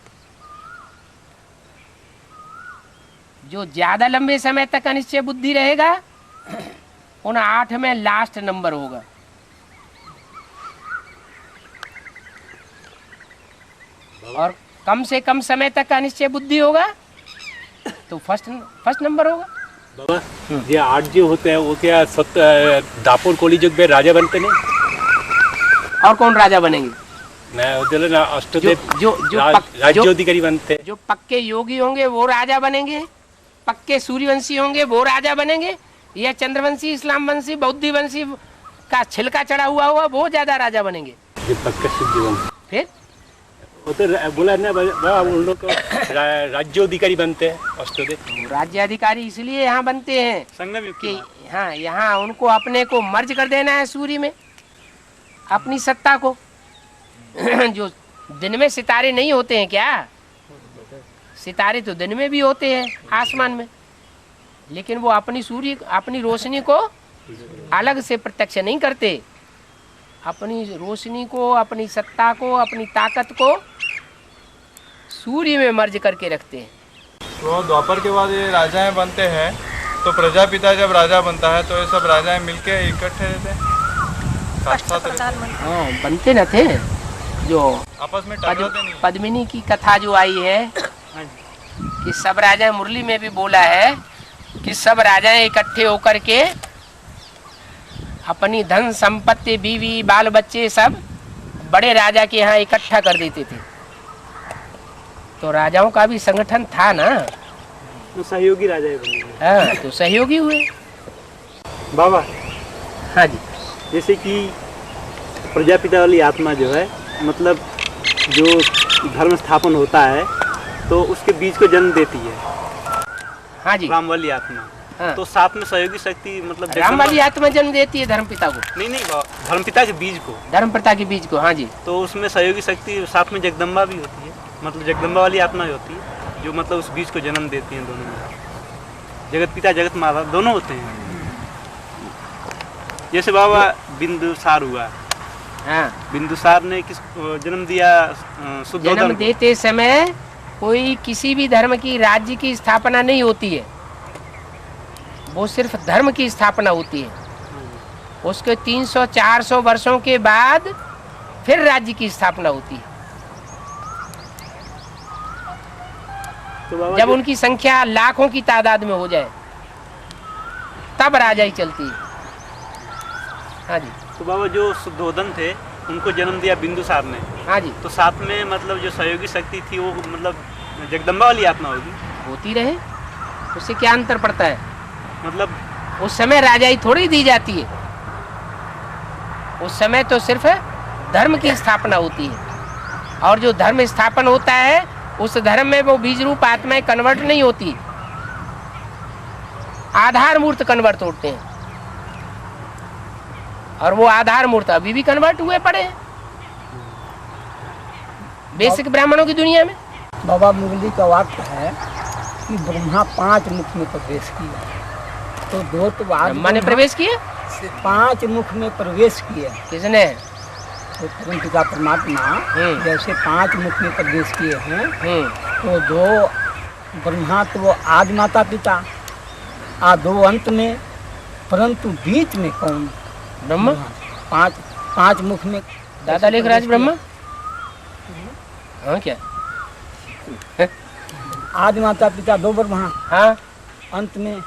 जो ज्यादा लंबे समय तक अनिश्चय बुद्धि रहेगा उन 8 में लास्ट नंबर होगा। और कम से कम समय तक अनिश्चय बुद्धि होगा तो फर्स्ट नंबर होगा। बाबा ये 8 जो होते हैं वो क्या दापुर कोली युग में राजा बनते नहीं? और कौन राजा बनेंगे? ना अष्टदेव राज्योधिकारी बनते। जो पक्के योगी होंगे वो राजा बनेंगे, पक्के सूर्यवंशी होंगे वो राजा बनेंगे, या चंद्रवंशी, इस्लामवंशी, बौद्धवंशी का छिलका चढ़ा हुआ होगा वो ज्यादा राजा बनेंगे। ये पक्का सिद्धिवंशी। फिर वो तो बोला ना बाबा उन लोग को राज्योधिकारी बनते हैं अष्टदेव। राज्याधिकारी इसलिए यहाँ बनते हैं कि हाँ यहाँ उनको अपने को मर्ज कर देना है सूर्य में, अपनी सत्ता को। जो दिन में सितारे नहीं होते हैं क्या? सितारे तो दिन में भी होते हैं आसमान में, लेकिन वो अपनी रोशनी को अलग से प्रत्यक्ष नहीं करते। अपनी रोशनी को, अपनी सत्ता को, अपनी ताकत को सूर्य में मर्ज करके रखते हैं। तो द्वापर के बाद ये राजाएं बनते हैं, तो प्रजापिता जब राजा बनता है तो ये सब राजाएं मिलके इकट्ठे रहते हैं, साथ हाँ बनते न थे। जो आपस में टकराते नहीं। पद्मिनी की कथा जो आई है कि सब राजा, मुरली में भी बोला है कि सब राजाएं इकट्ठे होकर के अपनी धन संपत्ति, बीवी, बाल बच्चे सब बड़े राजा के यहाँ इकट्ठा कर देते थे। तो राजाओं का भी संगठन था ना, तो सहयोगी राजा बने। हाँ तो सहयोगी हुए। बाबा हाँ जी, जैसे कि प्रजापिता वाली आत्मा जो है, मतलब जो धर्म स्थापन होता है तो उसके बीज को जन्म देती है। हाँ जी, राम वाली आत्मा। हाँ। तो साथ में सहयोगी शक्ति मतलब राम वाली आत्मा जन्म देती है धर्मपिता को। नहीं धर्मपिता के बीज को, धर्मपिता के बीज को। हाँ जी, तो उसमें सहयोगी शक्ति साथ में जगदम्बा भी होती है, मतलब जगदम्बा वाली आत्मा होती है जो मतलब उस बीज को जन्म देती हैं। दोनों में जगत पिता जगत माता दोनों होते हैं। जैसे बाबा बिंदुसार हुआ, हाँ बिंदुसार ने किस जन्म दिया? शुद्धोधन जन्म देते समय कोई किसी भी धर्म की, राज्य की स्थापना नहीं होती है, वो सिर्फ धर्म की स्थापना होती है। उसके 300-400 वर्षों के बाद फिर राज्य की स्थापना होती है। तो जब उनकी संख्या लाखों की तादाद में हो जाए तब राजाई चलती है। हाँ जी, तो बाबा जो शुद्धोधन थे उनको जन्म दिया बिंदुसार ने। हाँ जी, तो साथ में मतलब जो सहयोगी शक्ति थी वो मतलब जगदम्बा वाली आत्मा होगी। होती रहे, उससे क्या अंतर पड़ता है? मतलब उस समय राजाई थोड़ी दी जाती है, उस समय तो सिर्फ धर्म की स्थापना होती है। और जो धर्म स्थापन होता है उस धर्म में वो बीज रूप आत्माएं कन्वर्ट नहीं होती, आधार मूर्त कन्वर्ट होते हैं, और वो आधार मूर्त अभी भी कन्वर्ट हुए पड़े हैं बेसिक ब्राह्मणों की दुनिया में। बाबा मुरली का वाक्य है कि ब्रह्मा 5 मुख में प्रवेश किया, तो दो तो आज ब्रह्मा ने प्रवेश किया, 5 मुख में प्रवेश किया। किसने? तो परम पिता परमात्मा जैसे 5 मुख में प्रवेश किए हैं, तो 2 ब्रह्मा तो वो आदि माता पिता, 2 अंत में, परंतु बीच में कौन? ब्रह्मा। 5 मुख में दादा लेखराज ब्रह्मा। हाँ क्या? आदि माता पिता 2 ब्रह्मा, हाँ, अंत में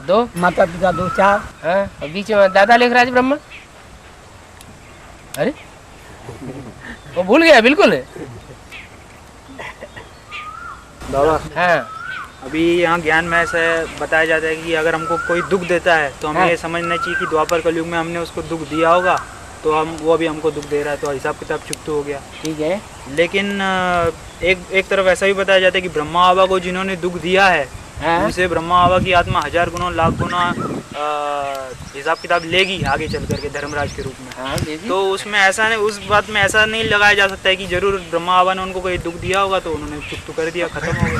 2 माता पिता 2 4, हाँ, और बीच में दादा लेखराज ब्रह्मा। अरे वो भूल गया बिल्कुल। बाबा हाँ, अभी यहाँ ज्ञान में ऐसा बताया जाता है कि अगर हमको कोई दुख देता है तो हमें ये समझना चाहिए कि द्वापर कलयुग में हमने उसको दुख दिया होगा, तो वो भी हमको दुख दे रहा है, तो हिसाब किताब चुकता हो गया। ठीक है। लेकिन एक तरफ ऐसा भी बताया जाता है कि ब्रह्मा बाबा को जिन्होंने दुख दिया है, उनसे ब्रह्मा बाबा की आत्मा 1000 गुना लाख गुना हिसाब किताब लेगी आगे चल करके धर्मराज के रूप में। तो उसमें ऐसा नहीं, उस बात में ऐसा नहीं लगाया जा सकता है कि जरूर ब्रह्मा बाबा ने उनको कोई दुख दिया होगा तो उन्होंने चुप तो कर दिया, खत्म हो गया।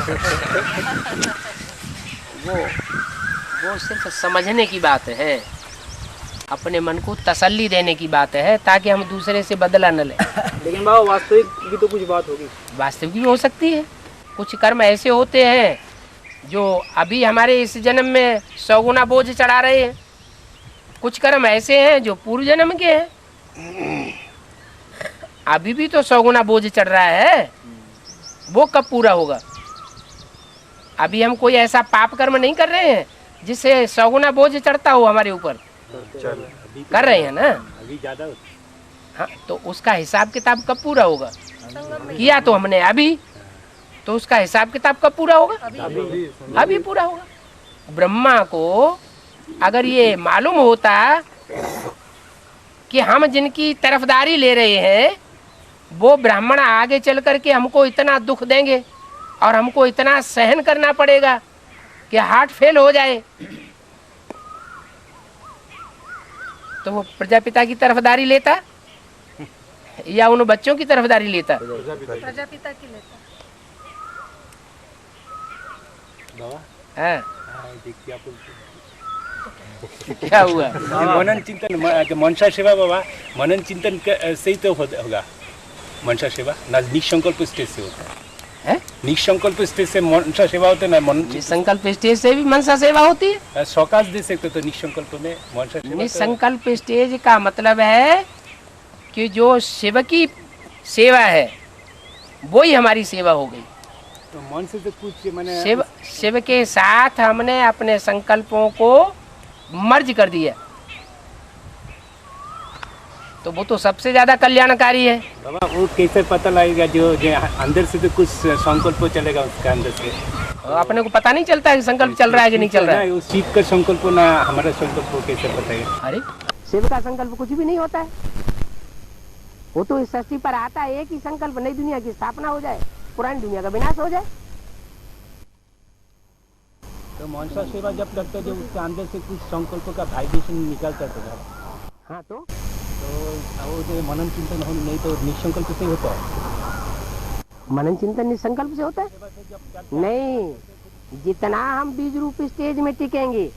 वो सिर्फ समझने की बात है, अपने मन को तसल्ली देने की बात है, ताकि हम दूसरे से बदला न लें। लेकिन बाबा वास्तविक भी तो कुछ बात होगी। वास्तविक भी हो सकती है। कुछ कर्म ऐसे होते हैं जो अभी हमारे इस जन्म में 100 गुना बोझ चढ़ा रहे हैं, कुछ कर्म ऐसे हैं जो पूर्व जन्म के हैं, अभी भी तो 100 गुना बोझ चढ़ रहा है, वो कब पूरा होगा? अभी हम कोई ऐसा पाप कर्म नहीं कर रहे हैं जिससे 100 गुना बोझ चढ़ता हो हमारे ऊपर, कर रहे हैं ना? अभी ज्यादा हाँ, तो उसका हिसाब किताब कब पूरा होगा? किया तो हमने अभी, तो उसका हिसाब किताब कब पूरा होगा? अभी पूरा होगा। ब्रह्मा को अगर ये मालूम होता कि हम जिनकी तरफदारी ले रहे हैं वो ब्राह्मण आगे चल करके हमको इतना दुख देंगे और हमको इतना सहन करना पड़ेगा कि हार्ट फेल हो जाए, तो वो प्रजापिता की तरफदारी लेता या उन बच्चों की तरफदारी लेता? प्रजापिता की लेता। हाँ, क्या हुआ? मनन चिंतन, मनसा सेवा बाबा, मनन चिंतन से ही तो होगा मनसा सेवा ना, निसंकल्प स्टेज से होता है? निसंकल्प स्टेज से मनसा सेवा होता है ना? निसंकल्प स्टेज से भी मनसा सेवा होती है। सौकाश दे सकते तो निसंकल्प में मनसा सेवा। निसंकल्प स्टेज का मतलब है कि जो शिव की सेवा है वो ही हमारी सेवा हो गई। तो मन से तो कुछ मैंने शिव के साथ हमने अपने संकल्पों को मर्ज कर दिया, तो वो तो सबसे ज्यादा कल्याणकारी है। बाबा वो कैसे पता लगेगा? जो अंदर से तो कुछ संकल्प चलेगा उसका अंदर से, अपने को पता नहीं चलता है कि संकल्प चल रहा है कि नहीं चल रहा है। उस चीज का संकल्प ना हमारा संकल्प को कैसे पता है? अरे शिव का संकल्प कुछ भी नहीं होता है, वो तो इस सृष्टि पर आता है एक ही संकल्प, नई दुनिया की स्थापना हो जाए, पुरानी दुनिया का विनाश हो जाए। तो मनसा सेवा जब करते हैं, जब उसके अंदर से कुछ संकल्प का वाइब्रेशन निकलता है, हाँ, तो वो जो मनन चिंतन हो नहीं तो निसंकल्प से होता है। मनन चिंतन निसंकल्प से होता है? नहीं, जितना हम बीज रूप स्टेज में टिकेंगे,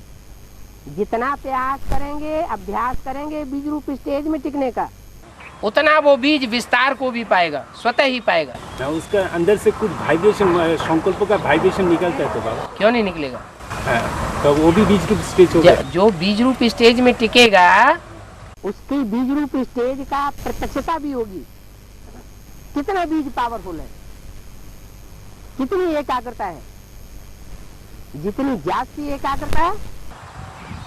जितना प्रयास करेंगे, अभ्यास करेंगे बीज रूप स्टेज में टिकने का, उतना वो बीज विस्तार को भी पाएगा, स्वतः ही पाएगा ना। उसका अंदर से कुछ वाइब्रेशन, संकल्प का वाइब्रेशन निकलता है तो बाबा। क्यों नहीं निकलेगा? हाँ, तो वो भी बीज रूप स्टेज होगा। जो बीज रूप स्टेज में टिकेगा उसकी बीज रूप स्टेज का प्रत्यक्षता भी होगी। कितना बीज पावरफुल है, कितनी एकाग्रता है, जितनी जास्ती एकाग्रता है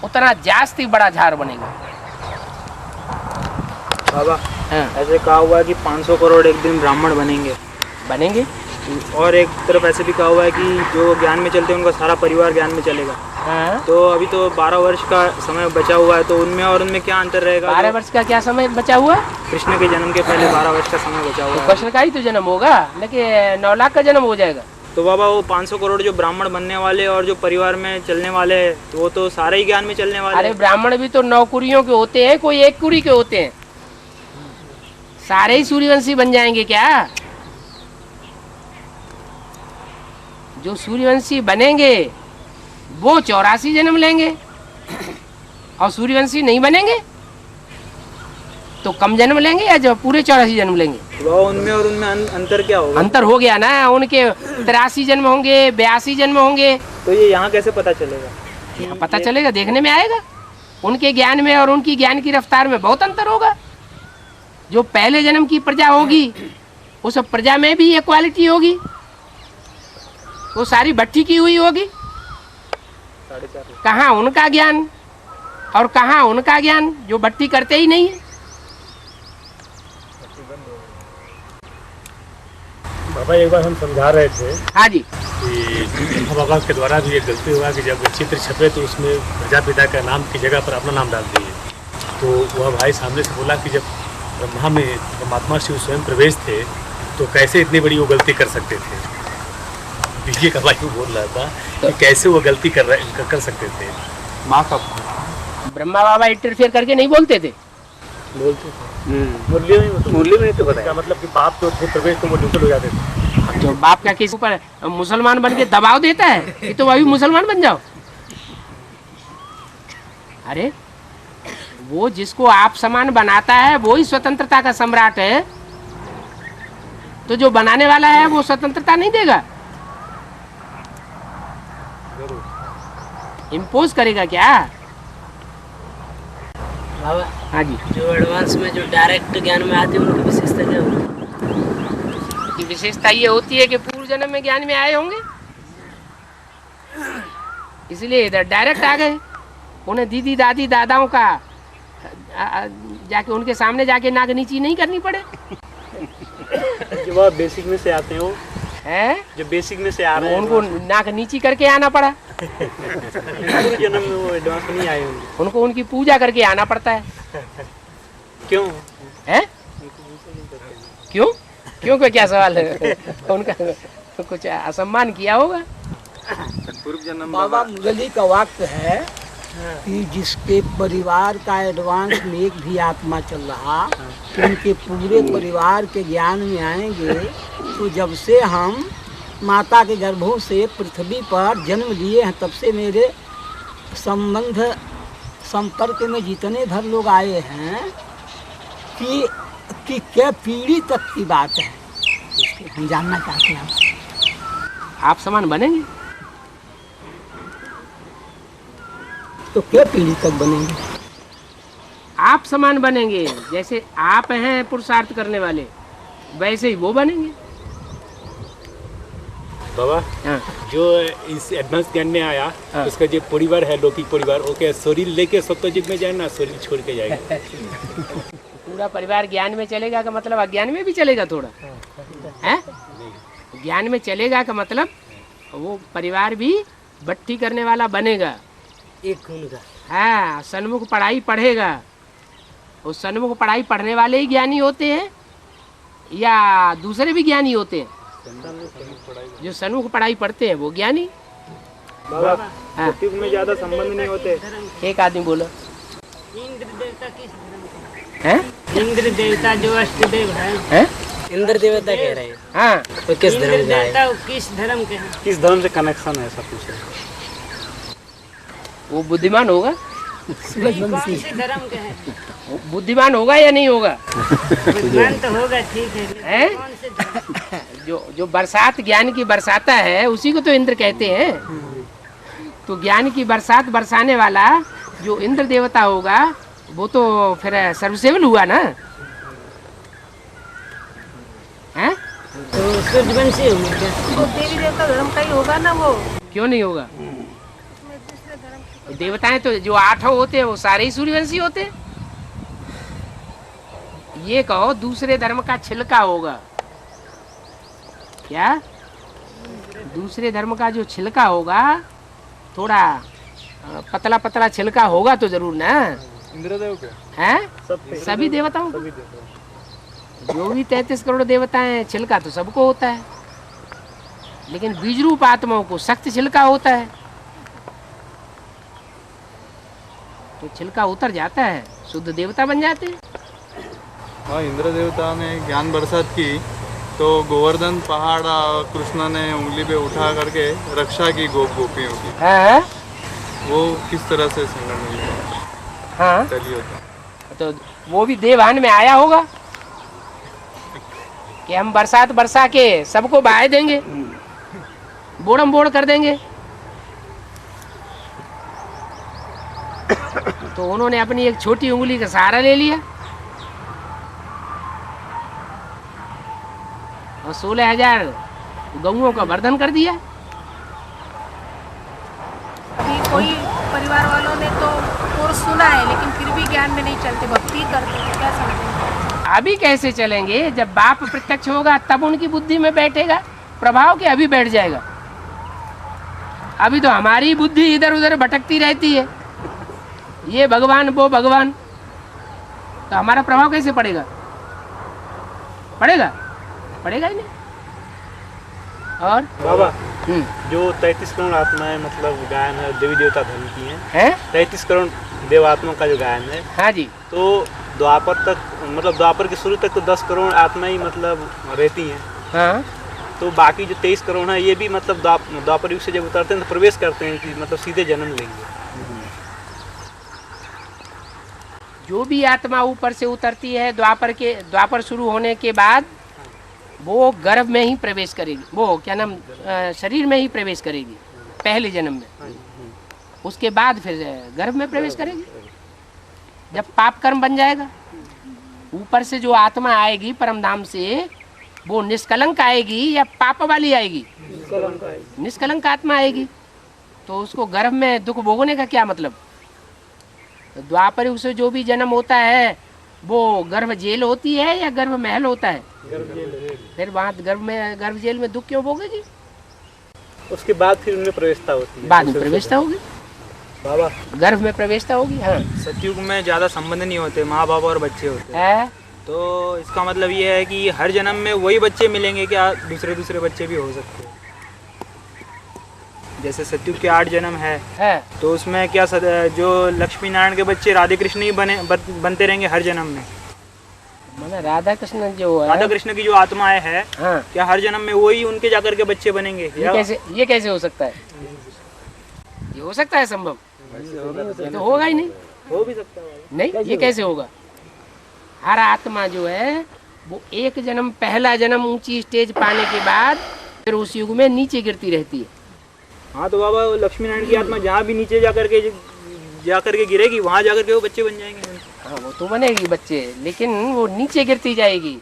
उतना जास्ती बड़ा झाड़ बनेगा। बाबा ऐसे कहा हुआ है कि 500 करोड़ एक दिन ब्राह्मण बनेंगे, और एक तरफ ऐसे भी कहा हुआ है कि जो ज्ञान में चलते हैं उनका सारा परिवार ज्ञान में चलेगा। हाँ। तो अभी तो 12 वर्ष का समय बचा हुआ है, तो उनमें और उनमें क्या अंतर रहेगा? 12 वर्ष का क्या समय बचा हुआ? कृष्ण के जन्म के पहले 12 वर्ष का समय बचा हुआ है। कृष्ण का ही तो जन्म होगा, लेकिन 9 लाख का जन्म हो जाएगा। तो बाबा वो 500 करोड़ जो ब्राह्मण बनने वाले और जो परिवार में चलने वाले हैं, वो तो सारे ही ज्ञान में चलने वाले। अरे ब्राह्मण भी तो 9 कुरियों के होते हैं, कोई 1 कुरी के होते हैं। सारे ही सूर्यवंशी बन जाएंगे क्या? जो सूर्यवंशी बनेंगे वो 84 जन्म लेंगे, और सूर्यवंशी नहीं बनेंगे तो कम जन्म लेंगे या जो पूरे 84 जन्म लेंगे? वो उनमें और उनमें अंतर क्या होगा? अंतर हो गया ना, उनके 83 जन्म होंगे, 82 जन्म होंगे। तो ये यहाँ कैसे पता चलेगा? पता चलेगा, देखने में आएगा। उनके ज्ञान में और उनकी ज्ञान की रफ्तार में बहुत अंतर होगा। जो पहले जन्म की प्रजा होगी उस प्रजा में भी इक्वालिटी होगी, वो सारी भट्टी की हुई होगी। कहाँ उनका ज्ञान और कहाँ उनका ज्ञान, जो भट्टी करते ही नहीं है। बाबा एक बार हम समझा रहे थे हाँ जी कि बाबा के द्वारा भी एक गलती हुआ कि जब चित्र छपे तो उसमें प्रजापिता का नाम की जगह पर अपना नाम डाल दिए। तो वह भाई सामने से बोला कि जब ब्रह्मा में परमात्मा शिव स्वयं प्रवेश थे तो कैसे इतनी बड़ी वो गलती कर सकते थे। बीजे का भाई बोल रहा था कि कैसे वो गलती कर सकते थे। माँ का ब्रह्मा बाबा इंटरफेयर करके नहीं बोलते थे। बोलते थे मुरली में तो बताया मतलब कि बाप जो थे प्रवेश तो वो न्यूट्रल हो जाते थे। जो बाप का किसी ऊपर मुसलमान बन के दबाव देता है कि तो अभी मुसलमान बन जाओ। अरे वो जिसको आप समान बनाता है वो ही स्वतंत्रता का सम्राट है, तो जो बनाने वाला है वो स्वतंत्रता नहीं देगा, इम्पोज करेगा क्या? बाबा हाँ जी, जो एडवांस में जो डायरेक्ट ज्ञान में आते हैं उनकी विशेषता क्या होगी? की विशेषता ये होती है कि पूर्व जन्म में ज्ञान में आए होंगे, इसलिए इधर डायरेक्ट आ गए। उन्हें दीदी दादी दादाओं का जाके उनके सामने जाके नाक नीची नहीं करनी पड़े। जो वो बेसिक में से आते हैं, वो हैं जो बेसिक में से आ रहे हैं, उनको नाक नीची करके आना पड़ा। पूर्व जन्म में वो एडवांस में नहीं आए होंगे। उनको उनकी पूजा करके आना पड़ता है। क्यों? हैं? क्यों? क्यों का क्या सवाल है? उनका कुछ असम्मान किया होगा। पूर्व जन्म बाबा मुरली का वाक्य है कि जिसके परिवार का एडवांस में एक भी आत्मा चल रहा, उनके पूरे परिवार के ज्ञान में आएंगे। तो जब से हम माता के गर्भों से पृथ्वी पर जन्म लिए हैं, तब से मेरे संबंध संपर्क में जितने भर लोग आए हैं कि क्या पीढ़ी तक की बात है, हम जानना चाहते हैं। आप समान बनेंगे तो क्या पीढ़ी तक बनेंगे? आप समान बनेंगे, जैसे आप हैं पुरुषार्थ करने वाले वैसे ही वो बनेंगे। बाबा हाँ। जो इस एडवांस ज्ञान में आया हाँ। उसका जो परिवार है लौकिक परिवार, वो क्या शरीर लेके सत्वयुग में जाए ना शरीर छोड़ के जाएगा? पूरा परिवार ज्ञान में चलेगा का मतलब अज्ञान में भी चलेगा थोड़ा है। ज्ञान में चलेगा का मतलब वो परिवार भी भट्टी करने वाला बनेगा। एक खून का हाँ, सन्मुख पढ़ाई पढ़ेगा। उस सन्मुख पढ़ाई पढ़ने वाले ही ज्ञानी होते हैं या दूसरे भी ज्ञानी होते हैं? जो सन्मुख पढ़ाई पढ़ते हैं वो ज्ञानी। बाबा हाँ। सतयुग में ज्यादा संबंध नहीं होते। एक आदमी बोलो। इंद्र देवता किस धर्म के हैं? इंद्र देवता जो अष्टदेव है, हैं? इंद्र देवता कह रहे हैं, हाँ, तो किस धर्म का है? किस धर्म के हैं? किस धर्म से कनेक्शन है, सब कुछ है। वो बुद्धिमान होगा। कौन से धर्म के हैं? वो बुद्धिमान होगा या नहीं होगा? बुद्धिमान तो होगा, ठीक है, लेकिन हैं? कौन से धर्म? जो बरसात ज्ञान की बरसाता है उसी को तो इंद्र कहते हैं। तो ज्ञान की बरसात बरसाने वाला जो इंद्र देवता होगा वो तो फिर सर्वसेवल हुआ ना। हैं? तो सूर्यवंशी होंगे क्या? तो देवी देवता धर्म का ही होगा ना वो। क्यों नहीं होगा? देवताएं तो जो 8 होते हैं वो सारे ही सूर्यवंशी होते हैं। ये कहो दूसरे धर्म का छिलका होगा क्या? दूसरे धर्म का जो छिलका होगा, थोड़ा पतला पतला छिलका होगा तो जरूर ना। इंद्रदेव के हैं? सभी देवताओं को। जो भी 33 करोड़ देवता हैं छिलका तो सबको होता है, लेकिन बीज रूप आत्माओं को सख्त छिलका होता है, तो छिलका उतर जाता है, शुद्ध देवता बन जाते हैं। हाँ, इंद्र देवता ने ज्ञान बरसात की तो गोवर्धन पहाड़ कृष्ण ने उंगली पे उठा करके रक्षा की गोपियों की। हाँ वो किस तरह से संगम में हाँ चली होता, तो वो भी देवान में आया होगा कि हम बरसात बरसा के सबको बहा देंगे, बोड़म बोड़ कर देंगे। तो उन्होंने अपनी एक छोटी उंगली का सहारा ले लिया और 16,000 गऊओं का वर्धन कर दिया। अभी कोई परिवार वालों ने तो कोर्स सुना है लेकिन फिर भी ज्ञान में नहीं चलते, भक्ति करते, तो क्या समझेंगे? अभी कैसे चलेंगे? जब बाप प्रत्यक्ष होगा तब उनकी बुद्धि में बैठेगा प्रभाव के, अभी बैठ जाएगा। अभी तो हमारी बुद्धि इधर उधर भटकती रहती है, ये भगवान वो भगवान, तो हमारा प्रभाव कैसे पड़ेगा? पड़ेगा ही नहीं। और बाबा जो 33 करोड़ आत्माएं मतलब गायन है देवी देवता धर्म की हैं, 33 करोड़ देवात्मा का जो गायन है, हाँ जी, तो द्वापर तक मतलब द्वापर के शुरू तक तो 10 करोड़ आत्माएं मतलब रहती हैं। हाँ, तो बाकी जो 23 करोड़ है ये भी मतलब द्वापर युग से जब उतरते हैं तो प्रवेश करते हैं कि मतलब सीधे जन्म लेंगे। जो भी आत्मा ऊपर से उतरती है द्वापर शुरू होने के बाद वो गर्भ में ही प्रवेश करेगी, वो क्या नाम शरीर में ही प्रवेश करेगी पहले जन्म में, उसके बाद फिर गर्भ में प्रवेश करेगी। जब पाप कर्म बन जाएगा, ऊपर से जो आत्मा आएगी परम धाम से वो निष्कलंक आएगी या पाप वाली आएगी? निष्कलंक आत्मा आएगी, तो उसको गर्भ में दुख भोगने का क्या मतलब? द्वापर युग से जो भी जन्म होता है वो गर्भ जेल होती है या गर्भ महल होता है? फिर वहाँ गर्भ जेल में दुख क्यों भोगेगी? उसके बाद फिर उनमें प्रवेशता होती है, बाद में प्रवेशता होगी बाबा, गर्भ में प्रवेशता होगी। हाँ, सतयुग में ज़्यादा संबंध नहीं होते, माँ बाप और बच्चे होते है। तो इसका मतलब ये है कि हर जन्म में वही बच्चे मिलेंगे, क्या दूसरे बच्चे भी हो सकते हैं? जैसे सतयुग के 8 जन्म है तो उसमें क्या जो लक्ष्मी नारायण के बच्चे राधे कृष्ण ही बनते रहेंगे हर जन्म में? माना राधा कृष्ण जो है, राधा कृष्ण की जो आत्माएं है, क्या हर जन्म में वही उनके जाकर के बच्चे बनेंगे? ये कैसे हो सकता है? ये हो सकता है संभव? ये तो होगा ही नहीं। हो भी सकता है नहीं, ये कैसे होगा? हर आत्मा जो है वो एक जन्म, पहला जन्म ऊंची स्टेज पाने के बाद फिर उस युग में नीचे गिरती रहती है। हाँ, तो बाबा लक्ष्मी नारायण की आत्मा जहाँ भी नीचे जाकर के गिरेगी वहाँ जाकर के वो बच्चे बन जाएंगे। हाँ, वो तो बनेगी बच्चे, लेकिन वो नीचे गिरती जाएगी,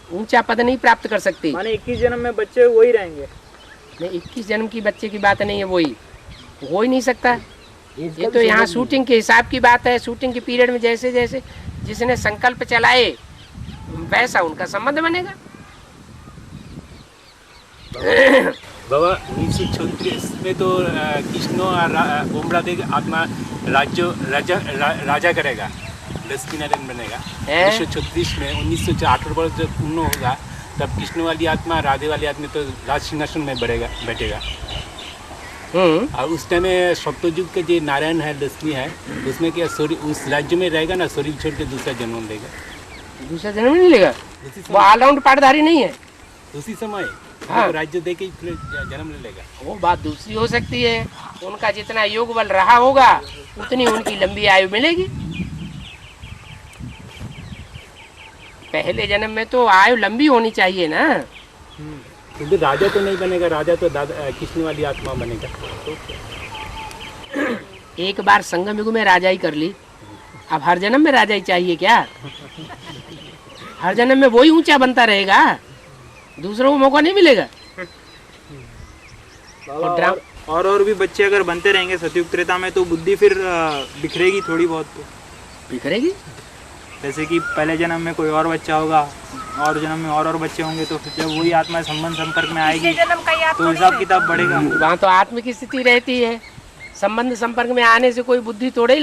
ऊंचा पद नहीं प्राप्त कर सकती। माने 21 जन्म में बच्चे वही रहेंगे? नहीं, 21 जन्म की बच्चे की बात नहीं है, वही हो ही नहीं सकता। ये तो यहाँ शूटिंग के हिसाब की बात है। शूटिंग के पीरियड में जैसे जैसे जिसने संकल्प चलाए वैसा उनका संबंध बनेगा। बाबा 1936 में तो कृष्ण और ओमरादेव आत्मा राजा करेगा, लक्ष्मी नारायण बनेगा। 1936 में 1918 वर्ष जब पूर्ण होगा तब कृष्ण वाली आत्मा राधे वाली आत्मा तो राज सिंहासन में बैठेगा। और उस टाइम में सप्तयुग के जो नारायण है, लक्ष्मी है, उसमें क्या उस राज्य में रहेगा ना, शरीर छोड़ के दूसरा जन्म लेगा। दूसरा जन्म नहीं लेगा? वो ऑलराउंड पाठधारी नहीं है उसी समय? हाँ, तो राज्य दे के फिर जन्म ले लेगा। वो बात दूसरी हो सकती है। उनका जितना योग बल रहा होगा उतनी उनकी लंबी आयु मिलेगी। पहले जन्म में तो आयु लंबी होनी चाहिए ना। क्योंकि राजा तो नहीं बनेगा, राजा तो कृष्ण वाली आत्मा बनेगा। एक बार संगम युग में राजा ही कर ली, अब हर जन्म में राजा ही चाहिए क्या? हर जन्म में वही ऊंचा बनता रहेगा, दूसरों को मौका नहीं मिलेगा। और भी बच्चे अगर बनते रहेंगे सतयुग त्रेता में तो बुद्धि फिर बिखरेगी थोड़ी बहुत। तो बिखरेगी, जैसे कि पहले जन्म में कोई और बच्चा होगा और जन्म में और बच्चे होंगे, तो फिर जब वही आत्मा संबंध संपर्क में आएगी तो हिसाब किताब बढ़ेगा। वहाँ तो आत्म की स्थिति रहती है, संबंध संपर्क में आने से कोई बुद्धि थोड़ी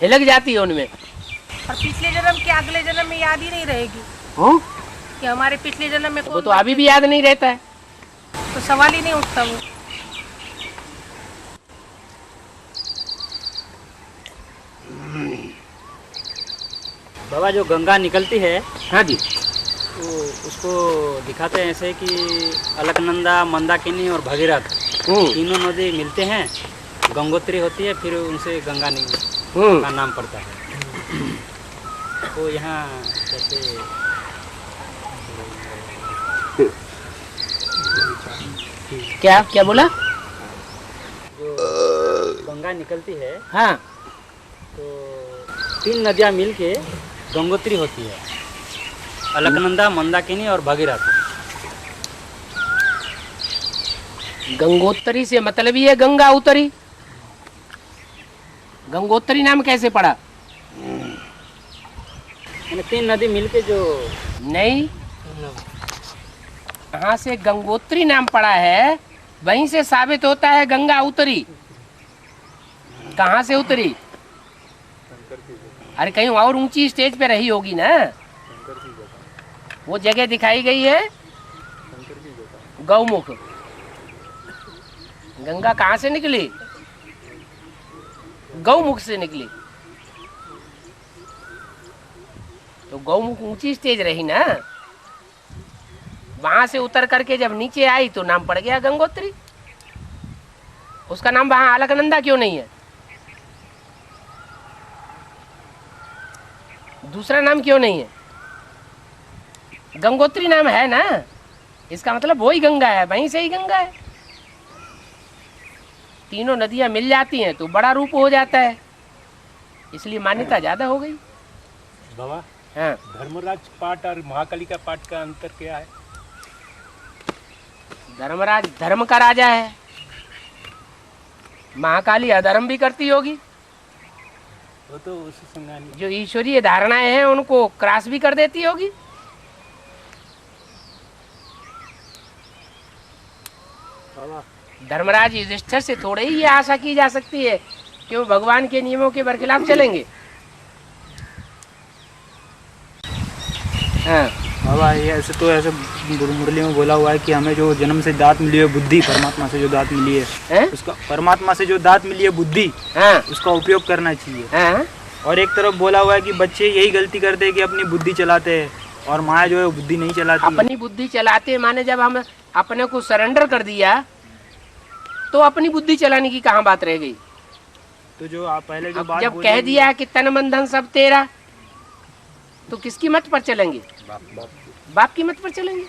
हिलक जाती है उनमें। और पिछले जन्म की अगले जन्म में याद ही नहीं रहेगी हो? कि हमारे पिछले जन्म में वो तो अभी भी याद नहीं रहता है, तो सवाल ही नहीं उठता वो। बाबा जो गंगा निकलती है, हाँ जी, तो उसको दिखाते हैं ऐसे कि अलकनंदा, मंदाकिनी और भगीरथ तीनों नदी मिलते हैं, गंगोत्री होती है, फिर उनसे गंगा का नाम पड़ता है। तो यहाँ जैसे क्या क्या बोला? जो गंगा निकलती है, हाँ, तो 3 नदियाँ मिलके गंगोत्री होती है, अलकनंदा, मंदाकिनी और भगीरथ। गंगोत्री से मतलब ही है गंगा उतरी। गंगोत्री नाम कैसे पड़ा? 3 नदी मिलके जो नहीं, कहाँ से गंगोत्री नाम पड़ा है वहीं से साबित होता है गंगा उतरी। कहाँ से उतरी? अरे कहीं और ऊंची स्टेज पे रही होगी ना, वो जगह दिखाई गई है गौमुख। गंगा कहाँ से निकली? गौमुख से निकली। तो गौमुख ऊंची स्टेज रही ना, वहां से उतर करके जब नीचे आई तो नाम पड़ गया गंगोत्री। उसका नाम वहां अलकनंदा क्यों नहीं है? दूसरा नाम क्यों नहीं है? गंगोत्री नाम है ना, इसका मतलब वही गंगा है, वहीं से ही गंगा है। तीनों नदियां मिल जाती हैं तो बड़ा रूप हो जाता है, इसलिए मान्यता ज्यादा हो गई। बाबा, हाँ, धर्मराज पाठ और महाकाली का पाठ का अंतर क्या है? धर्मराज धर्म का राजा है, महाकाली अधर्म भी करती होगी। वो तो उसी समझाने जो ईश्वरीय धारणाएं हैं उनको क्रॉस भी कर देती होगी। धर्मराज युधिष्ठिर से थोड़े ही ये आशा की जा सकती है कि वो भगवान के नियमों के बरखिलाफ चलेंगे। हाँ, बाबा ये ऐसे मुरली में बोला हुआ है कि हमें जो जन्म से दात मिली है बुद्धि, परमात्मा से जो दात मिली है उसका, परमात्मा से जो दात मिली है बुद्धि, उसका उपयोग करना चाहिए। और एक तरफ बोला हुआ है कि बच्चे यही गलती करते हैं कि अपनी बुद्धि चलाते हैं और माया जो है बुद्धि नहीं चलाती। अपनी बुद्धि चलाते माने जब हम अपने को सरेंडर कर दिया तो अपनी बुद्धि चलाने की कहाँ बात रह गई? तो जो आप पहले जो बात जब कह दिया कि तन मन धन सब तेरा, तो किसकी मत पर चलेंगे? बाप की मत पर चलेंगे।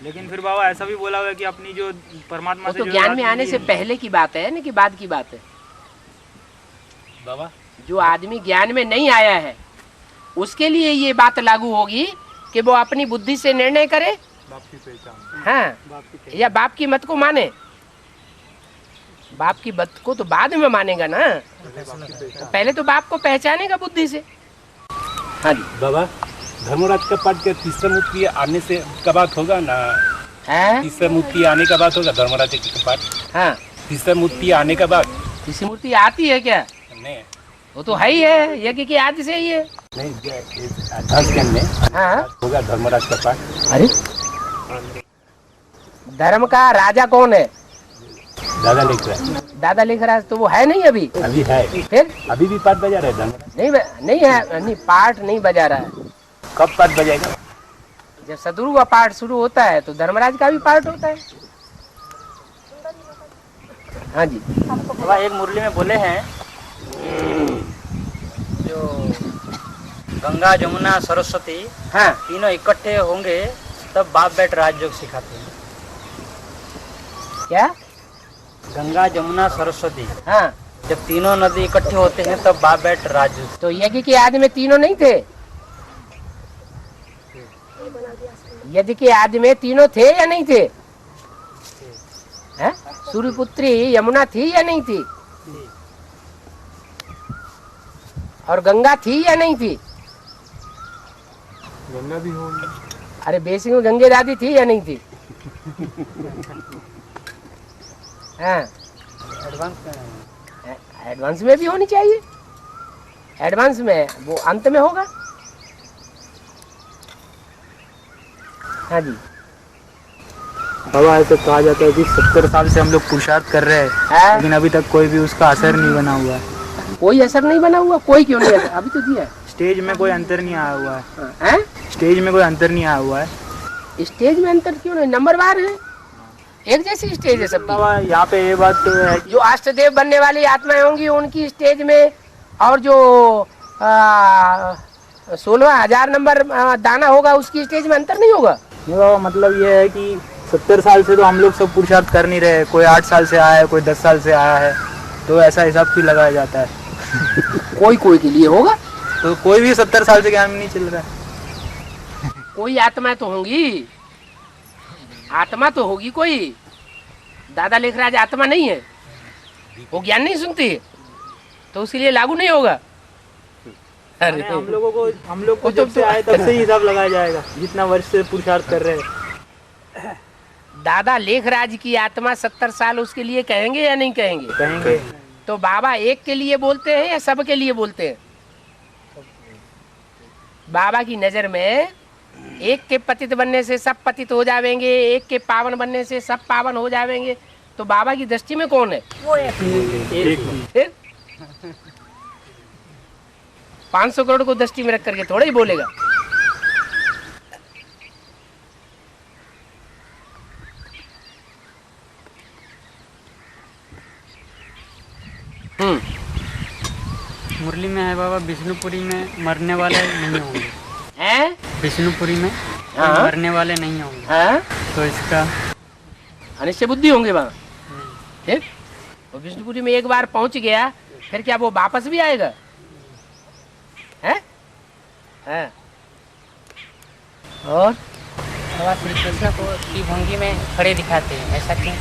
लेकिन फिर बाबा ऐसा भी बोला हुआ है कि अपनी जो परमात्मा से तो ज्ञान में आने से पहले की बात है ना कि बाद की बात है? बाबा, जो आदमी ज्ञान में नहीं आया है उसके लिए ये बात लागू होगी कि वो अपनी बुद्धि से निर्णय करे, बाप की पहचान। हाँ, या बाप की मत को माने। बाप की बात को तो बाद में मानेगा ना, पहले तो बाप को पहचानेगा बुद्धि से। हाँ जी बाबा, धर्मराज का पाठ के तीसरा मूर्ति आने से का बात होगा ना? है तीसरा मूर्ति आने का बात होगा धर्मराज का पाठ। हाँ, तीसरा मूर्ति आने का बाद तीसरी मूर्ति आती है क्या? नहीं, वो तो है ही है, यज्ञ की आदि से ही है। नहीं धर्म में हाँ, होगा धर्मराज का पाठ। अरे धर्म का राजा कौन है? दादा लिख रहा है। दादा लिख रहा है तो वो है नहीं अभी? अभी है, फिर अभी भी पाठ बजा रहा है धर्मराज। नहीं है, नहीं पाठ नहीं बजा रहा है। कब पाठ बजाएगा? जब सदगुरु का पाठ शुरू होता है तो धर्मराज का भी पाठ होता है। हाँ जी बाबा, एक मुरली में बोले हैं जो गंगा, जमुना, सरस्वती, हाँ, तीनों इकट्ठे होंगे तब बाप बेट राजयोग सिखाते हैं। क्या? गंगा, जमुना, सरस्वती, हाँ, जब तीनों नदी इकट्ठे होते हैं तब बाप बेट राजयोग। तो यज्ञ के आदि में तीनों नहीं थे? यज्ञ के आदि में तीनों थे या नहीं थे? सूर्यपुत्री यमुना थी या नहीं थी? और गंगा थी या नहीं थी? गंगा भी होगी। अरे बेसिक में गंगे दादी थी या नहीं थी? हाँ, एडवांस में भी होनी चाहिए, एडवांस में वो अंत में होगा। हाँ जी बाबा ऐसे कहा जाता है कि 70 साल से हम लोग पुरुषार्थ कर रहे हैं, लेकिन अभी तक कोई भी उसका असर नहीं बना हुआ है। कोई असर नहीं बना हुआ? कोई क्यों नहीं असर? अभी तो दिया है। स्टेज में कोई अंतर नहीं आया हुआ है। स्टेज में कोई अंतर नहीं आया हुआ है। स्टेज में अंतर क्यों नहीं? नंबरवार है, एक जैसी स्टेज है सब। बाबा यहाँ पे ये बात तो है जो अष्टदेव बनने वाली आत्माएं होंगी उनकी स्टेज में, और जो 16,000 नंबर दाना होगा उसकी स्टेज में अंतर नहीं होगा। नहीं बाबा, मतलब ये है कि 70 साल से तो हम लोग सब पुरुषार्थ कर नहीं रहे। कोई 8 साल से आया है, कोई 10 साल से आया है, तो ऐसा हिसाब क्यों लगाया जाता है? कोई कोई के लिए होगा, तो कोई भी 70 साल से ज्ञान में नहीं चल रहा है। कोई आत्मा तो होंगी, आत्मा तो होगी कोई। दादा लेखराज आत्मा नहीं है, वो ज्ञान नहीं सुनती है, तो उसके लिए लागू नहीं होगा। अरे हम लोग को जब से आए तब से ही हिसाब लगाया जाएगा, जितना वर्ष से पुरुषार्थ कर रहे हैं। दादा लेखराज की आत्मा 70 साल उसके लिए कहेंगे या नहीं कहेंगे? कहेंगे। तो बाबा एक के लिए बोलते हैं या सब के लिए बोलते हैं? बाबा की नजर में एक के पतित बनने से सब पतित हो जाएंगे, एक के पावन बनने से सब पावन हो जाएंगे। तो बाबा की दृष्टि में कौन है? वो एक। फिर 500 करोड़ को दृष्टि में रख करके थोड़ा ही बोलेगा। मुरली में है बाबा, विष्णुपुरी में मरने वाले नहीं होंगे। हैं? विष्णुपुरी में हाँ? मरने वाले नहीं होंगे। हाँ? तो इसका अनिश्चय बुद्धि होंगे वहाँ। ठीक, और विष्णुपुरी में एक बार पहुंच गया फिर क्या वो वापस भी आएगा? हैं? हैं? और बाबा श्री कृष्ण को त्रिभंगी में खड़े दिखाते हैं, ऐसा क्यों?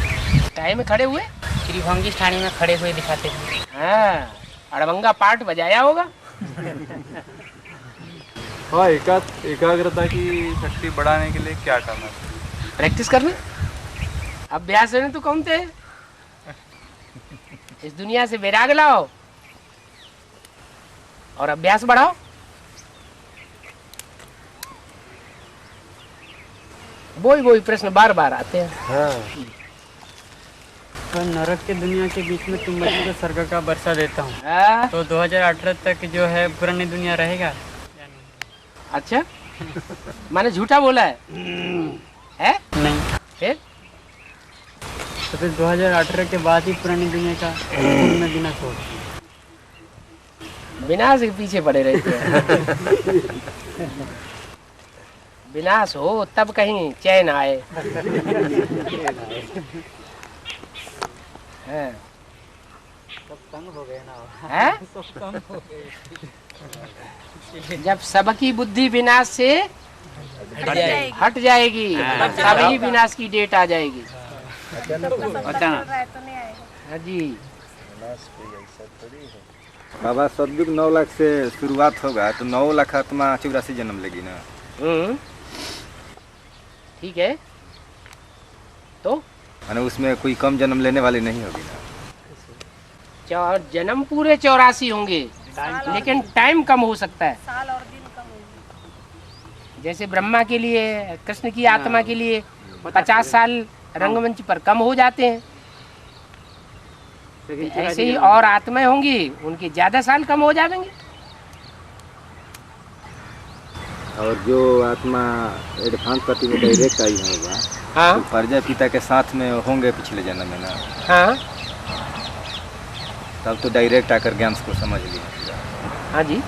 टाइम में खड़े हुए त्रिभंगी स्थानी में खड़े हुए दिखाते हैं। हाँ, अड़भंगा पार्ट बजाया होगा। हाँ, एकाग्रता की शक्ति बढ़ाने के लिए क्या करना चाहिए? प्रैक्टिस करना, अभ्यास करने तो कौन थे? इस दुनिया से वैराग लाओ और अभ्यास बढ़ाओ। वही प्रश्न बार बार आते हैं। हाँ। तो नरक के दुनिया के बीच में तुम बच्चों को स्वर्ग का वर्षा देता हूँ, तो 2018 तक जो है पुरानी दुनिया रहेगा? अच्छा, मैंने झूठा बोला है? नहीं। फिर 2018 के बाद ही पुरानी दुनिया का पूर्ण विनाश हो। विनाश के पीछे पड़े रहते हैं। विनाश हो तब कहीं चैन आए। है सब तंग हो गए ना। है? सब तंग हो गए। जब सबकी बुद्धि विनाश से हट जाएगी तभी विनाश की डेट आ जाएगी। हाँ जी बाबा, सदयुग 9 लाख से शुरुआत होगा तो 9 लाख आत्मा 84 जन्म लेगी ना। ठीक है, तो माने उसमें कोई कम जन्म लेने वाली नहीं होगी ना। जन्म पूरे 84 होंगे, लेकिन टाइम कम हो सकता है। साल और दिन कम होंगे। जैसे ब्रह्मा के लिए, कृष्ण की आत्मा के लिए 50 साल रंगमंच पर कम हो जाते हैं, ऐसे ही और आत्माएं होंगी उनके ज्यादा साल कम हो जाएंगे। और जो आत्मा एडवांस पार्टी में डायरेक्ट आई होगा, हाँ, तो प्रजापिता के साथ में होंगे पिछले जन्म में ना। हाँ, तब तो डायरेक्ट आकर ज्ञान को समझ लिया। हाँ जी,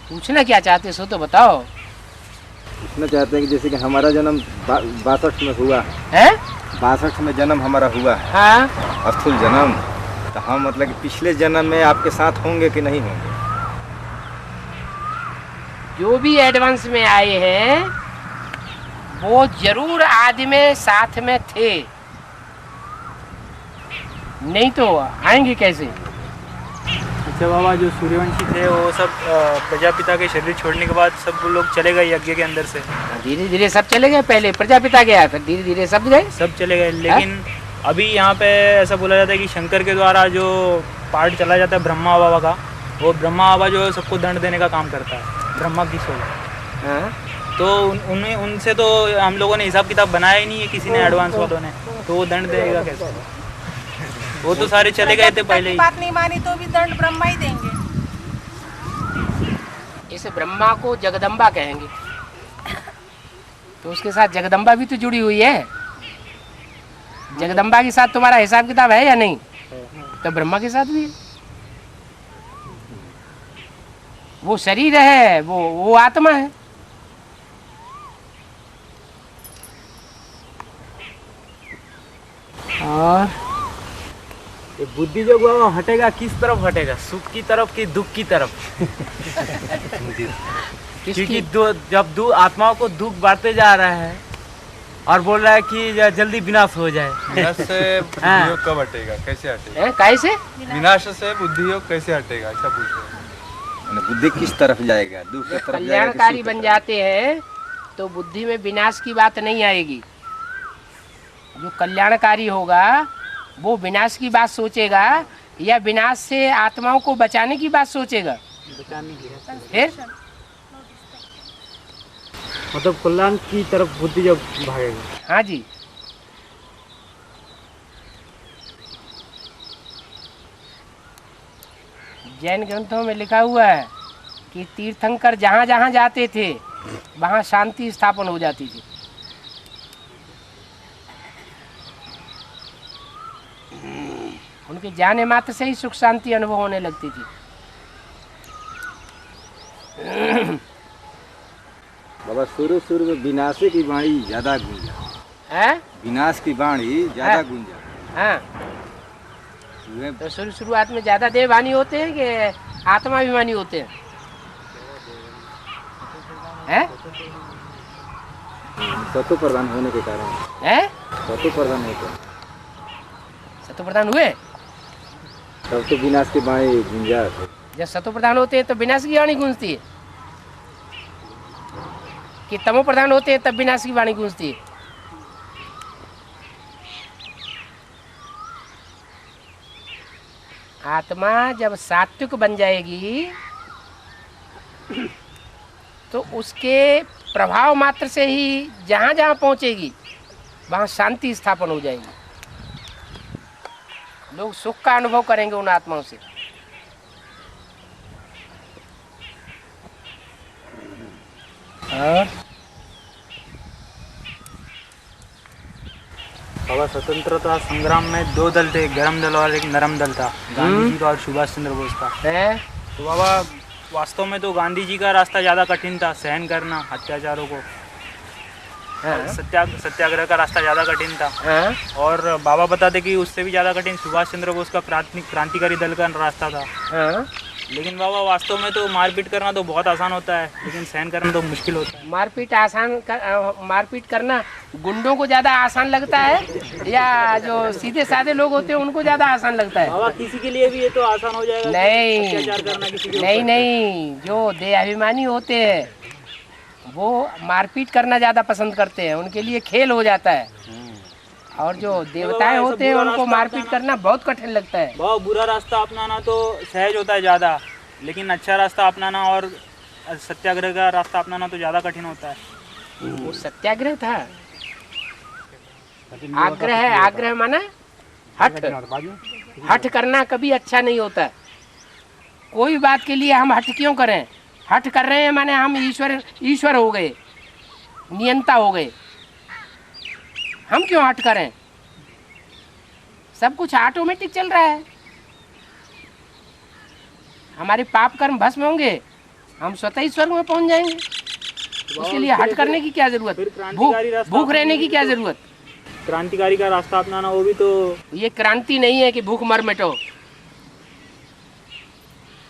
पूछना क्या चाहते सो तो बताओ। पूछना चाहते हैं कि जैसे कि हमारा जन्म 62 में हुआ है, 62 में जन्म हमारा हुआ है। हाँ, स्थूल जन्म, तो हम मतलब कि पिछले जन्म में आपके साथ होंगे कि नहीं होंगे? जो भी एडवांस में आए हैं वो जरूर आदि में साथ में थे, नहीं तो आएंगे कैसे? अच्छा बाबा, जो सूर्यवंशी थे वो सब प्रजापिता के शरीर छोड़ने के बाद सब लोग चले गए यज्ञ के अंदर से। धीरे धीरे सब चले गए, पहले प्रजापिता गया फिर धीरे धीरे सब गए। सब चले गए, लेकिन अभी यहाँ पे ऐसा बोला जाता है कि शंकर के द्वारा जो पार्ट चला जाता है ब्रह्मा बाबा का, वो ब्रह्मा बाबा जो है सबको दंड देने का काम करता है, ब्रह्मा की सोल। तो उन्हें उनसे तो हम लोगों ने हिसाब किताब बनाया ही नहीं है किसी ने, एडवांस वालों ने, तो वो दंड देगा कैसे? वो तो सारे चले गए थे पहले ही। बात नहीं मानी तो भी दंड ब्रह्मा ही देंगे। इस ब्रह्मा को जगदम्बा कहेंगे, तो उसके साथ जगदम्बा भी तो जुड़ी हुई है। जगदम्बा के साथ तुम्हारा हिसाब किताब है या नहीं? तो ब्रह्मा के साथ भी है। वो शरीर है, वो आत्मा है। और ये बुद्धि जो बाबा हटेगा किस तरफ हटेगा, सुख की तरफ कि दुख की तरफ? क्योंकि जब आत्माओं को दुख बांटते जा रहा है और बोल रहा है कि जल्दी विनाश हो जाए। विनाश से बुद्धि योग कब हटेगा, कैसे हटेगा? कैसे विनाश से बुद्धि योग कैसे हटेगा, ऐसा पूछ रहे हैं। बुद्धि किस तरफ जाएगा, दुख की तरफ जाएगा? कल्याणकारी बन जाते हैं तो बुद्धि में विनाश की बात नहीं आएगी। जो कल्याणकारी होगा वो विनाश की बात सोचेगा या विनाश से आत्माओं को बचाने की बात सोचेगा? बचाने की। फिर मतलब कल्याण की तरफ बुद्धि जब भागेगी। हाँ जी। जैन ग्रंथों में लिखा हुआ है कि तीर्थंकर जहाँ जहाँ जाते थे वहाँ शांति स्थापन हो जाती थी। उनके जाने मात्र से ही सुख शांति अनुभव होने लगती थी। बाबा शुरू में विनाश की वाणी ज्यादा गूंजा है, विनाश की वाणी ज्यादा गूंजा। हाँ, तो शुरुआत में ज्यादा देववानी होते हैं कि आत्माभिमानी होते हैं? हैं? सत्व प्रधान होने के कारण हैं? सत्व प्रधान होते हैं, सत्व प्रधान हुए तब तो विनाश की वाणी गूंजा। जब सत्व प्रधान होते हैं तो विनाश की वाणी गूंजती है, कि तमो प्रधान होते हैं तब विनाश की वाणी गूंजती है? आत्मा जब सात्विक बन जाएगी तो उसके प्रभाव मात्र से ही जहाँ जहाँ पहुँचेगी वहाँ शांति स्थापन हो जाएगी। लोग सुख का अनुभव करेंगे उन आत्माओं से। बाबा स्वतंत्रता संग्राम में दो दल थे, एक गरम दल और एक नरम दल था, गांधी जी का और सुभाष चंद्र बोस का। तो बाबा वास्तव में तो गांधी जी का रास्ता ज़्यादा कठिन था, सहन करना अत्याचारों को। सत्याग्रह का रास्ता ज़्यादा कठिन था। और बाबा बताते कि उससे भी ज़्यादा कठिन सुभाष चंद्र बोस का क्रांतिकारी दल का रास्ता था। लेकिन बाबा वास्तव में तो मारपीट करना तो बहुत आसान होता है, लेकिन सहन करना तो मुश्किल होता है। मारपीट करना गुंडों को ज़्यादा आसान लगता है या जो सीधे साधे लोग होते हैं उनको ज़्यादा आसान लगता है? बाबा किसी के लिए भी ये तो आसान हो जाएगा। नहीं, अत्याचार करना किसी के नहीं, नहीं, जो देहाभिमानी होते हैं वो मारपीट करना ज़्यादा पसंद करते हैं, उनके लिए खेल हो जाता है। और जो देवताएं होते हैं उनको मारपीट करना बहुत कठिन लगता है। बहुत बुरा रास्ता अपनाना तो सहज होता है ज़्यादा, लेकिन अच्छा रास्ता अपनाना और सत्याग्रह का रास्ता अपनाना तो ज़्यादा कठिन होता है। वो सत्याग्रह था, आग्रह है। आग्रह माना हठ करना कभी अच्छा नहीं होता। कोई बात के लिए हम हठ क्यों करें? हठ कर रहे हैं माने हम ईश्वर हो गए, नियंता हो गए। हम क्यों हट करें? सब कुछ ऑटोमेटिक चल रहा है। हमारे पाप कर्म भस्म होंगे, हम स्वतः ही स्वर्ग में पहुंच जाएंगे। उसके लिए हट करने की क्या जरूरत? भूख रहने की क्या जरूरत? क्रांतिकारी का रास्ता अपनाना वो भी तो। ये क्रांति नहीं है कि भूख मर मिटो।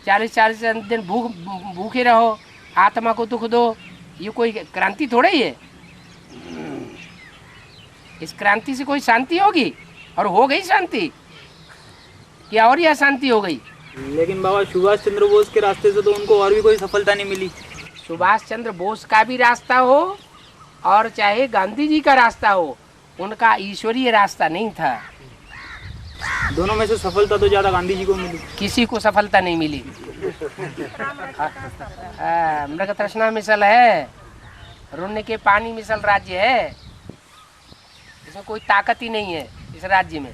40 दिन भूखे रहो, आत्मा को दुख दो, ये कोई क्रांति थोड़ा ही है। इस क्रांति से कोई शांति होगी? और हो गई शांति क्या? और यह शांति हो गई। लेकिन बाबा सुभाष चंद्र बोस के रास्ते से तो उनको और भी कोई सफलता नहीं मिली। सुभाष चंद्र बोस का भी रास्ता हो और चाहे गांधी जी का रास्ता हो, उनका ईश्वरीय रास्ता नहीं था। दोनों में से सफलता तो ज़्यादा गांधी जी को मिली। किसी को सफलता नहीं मिली। मृग तृष्णा मिसल है, रुण्य के पानी मिसल राज्य है, इसमें कोई ताकत ही नहीं है इस राज्य में।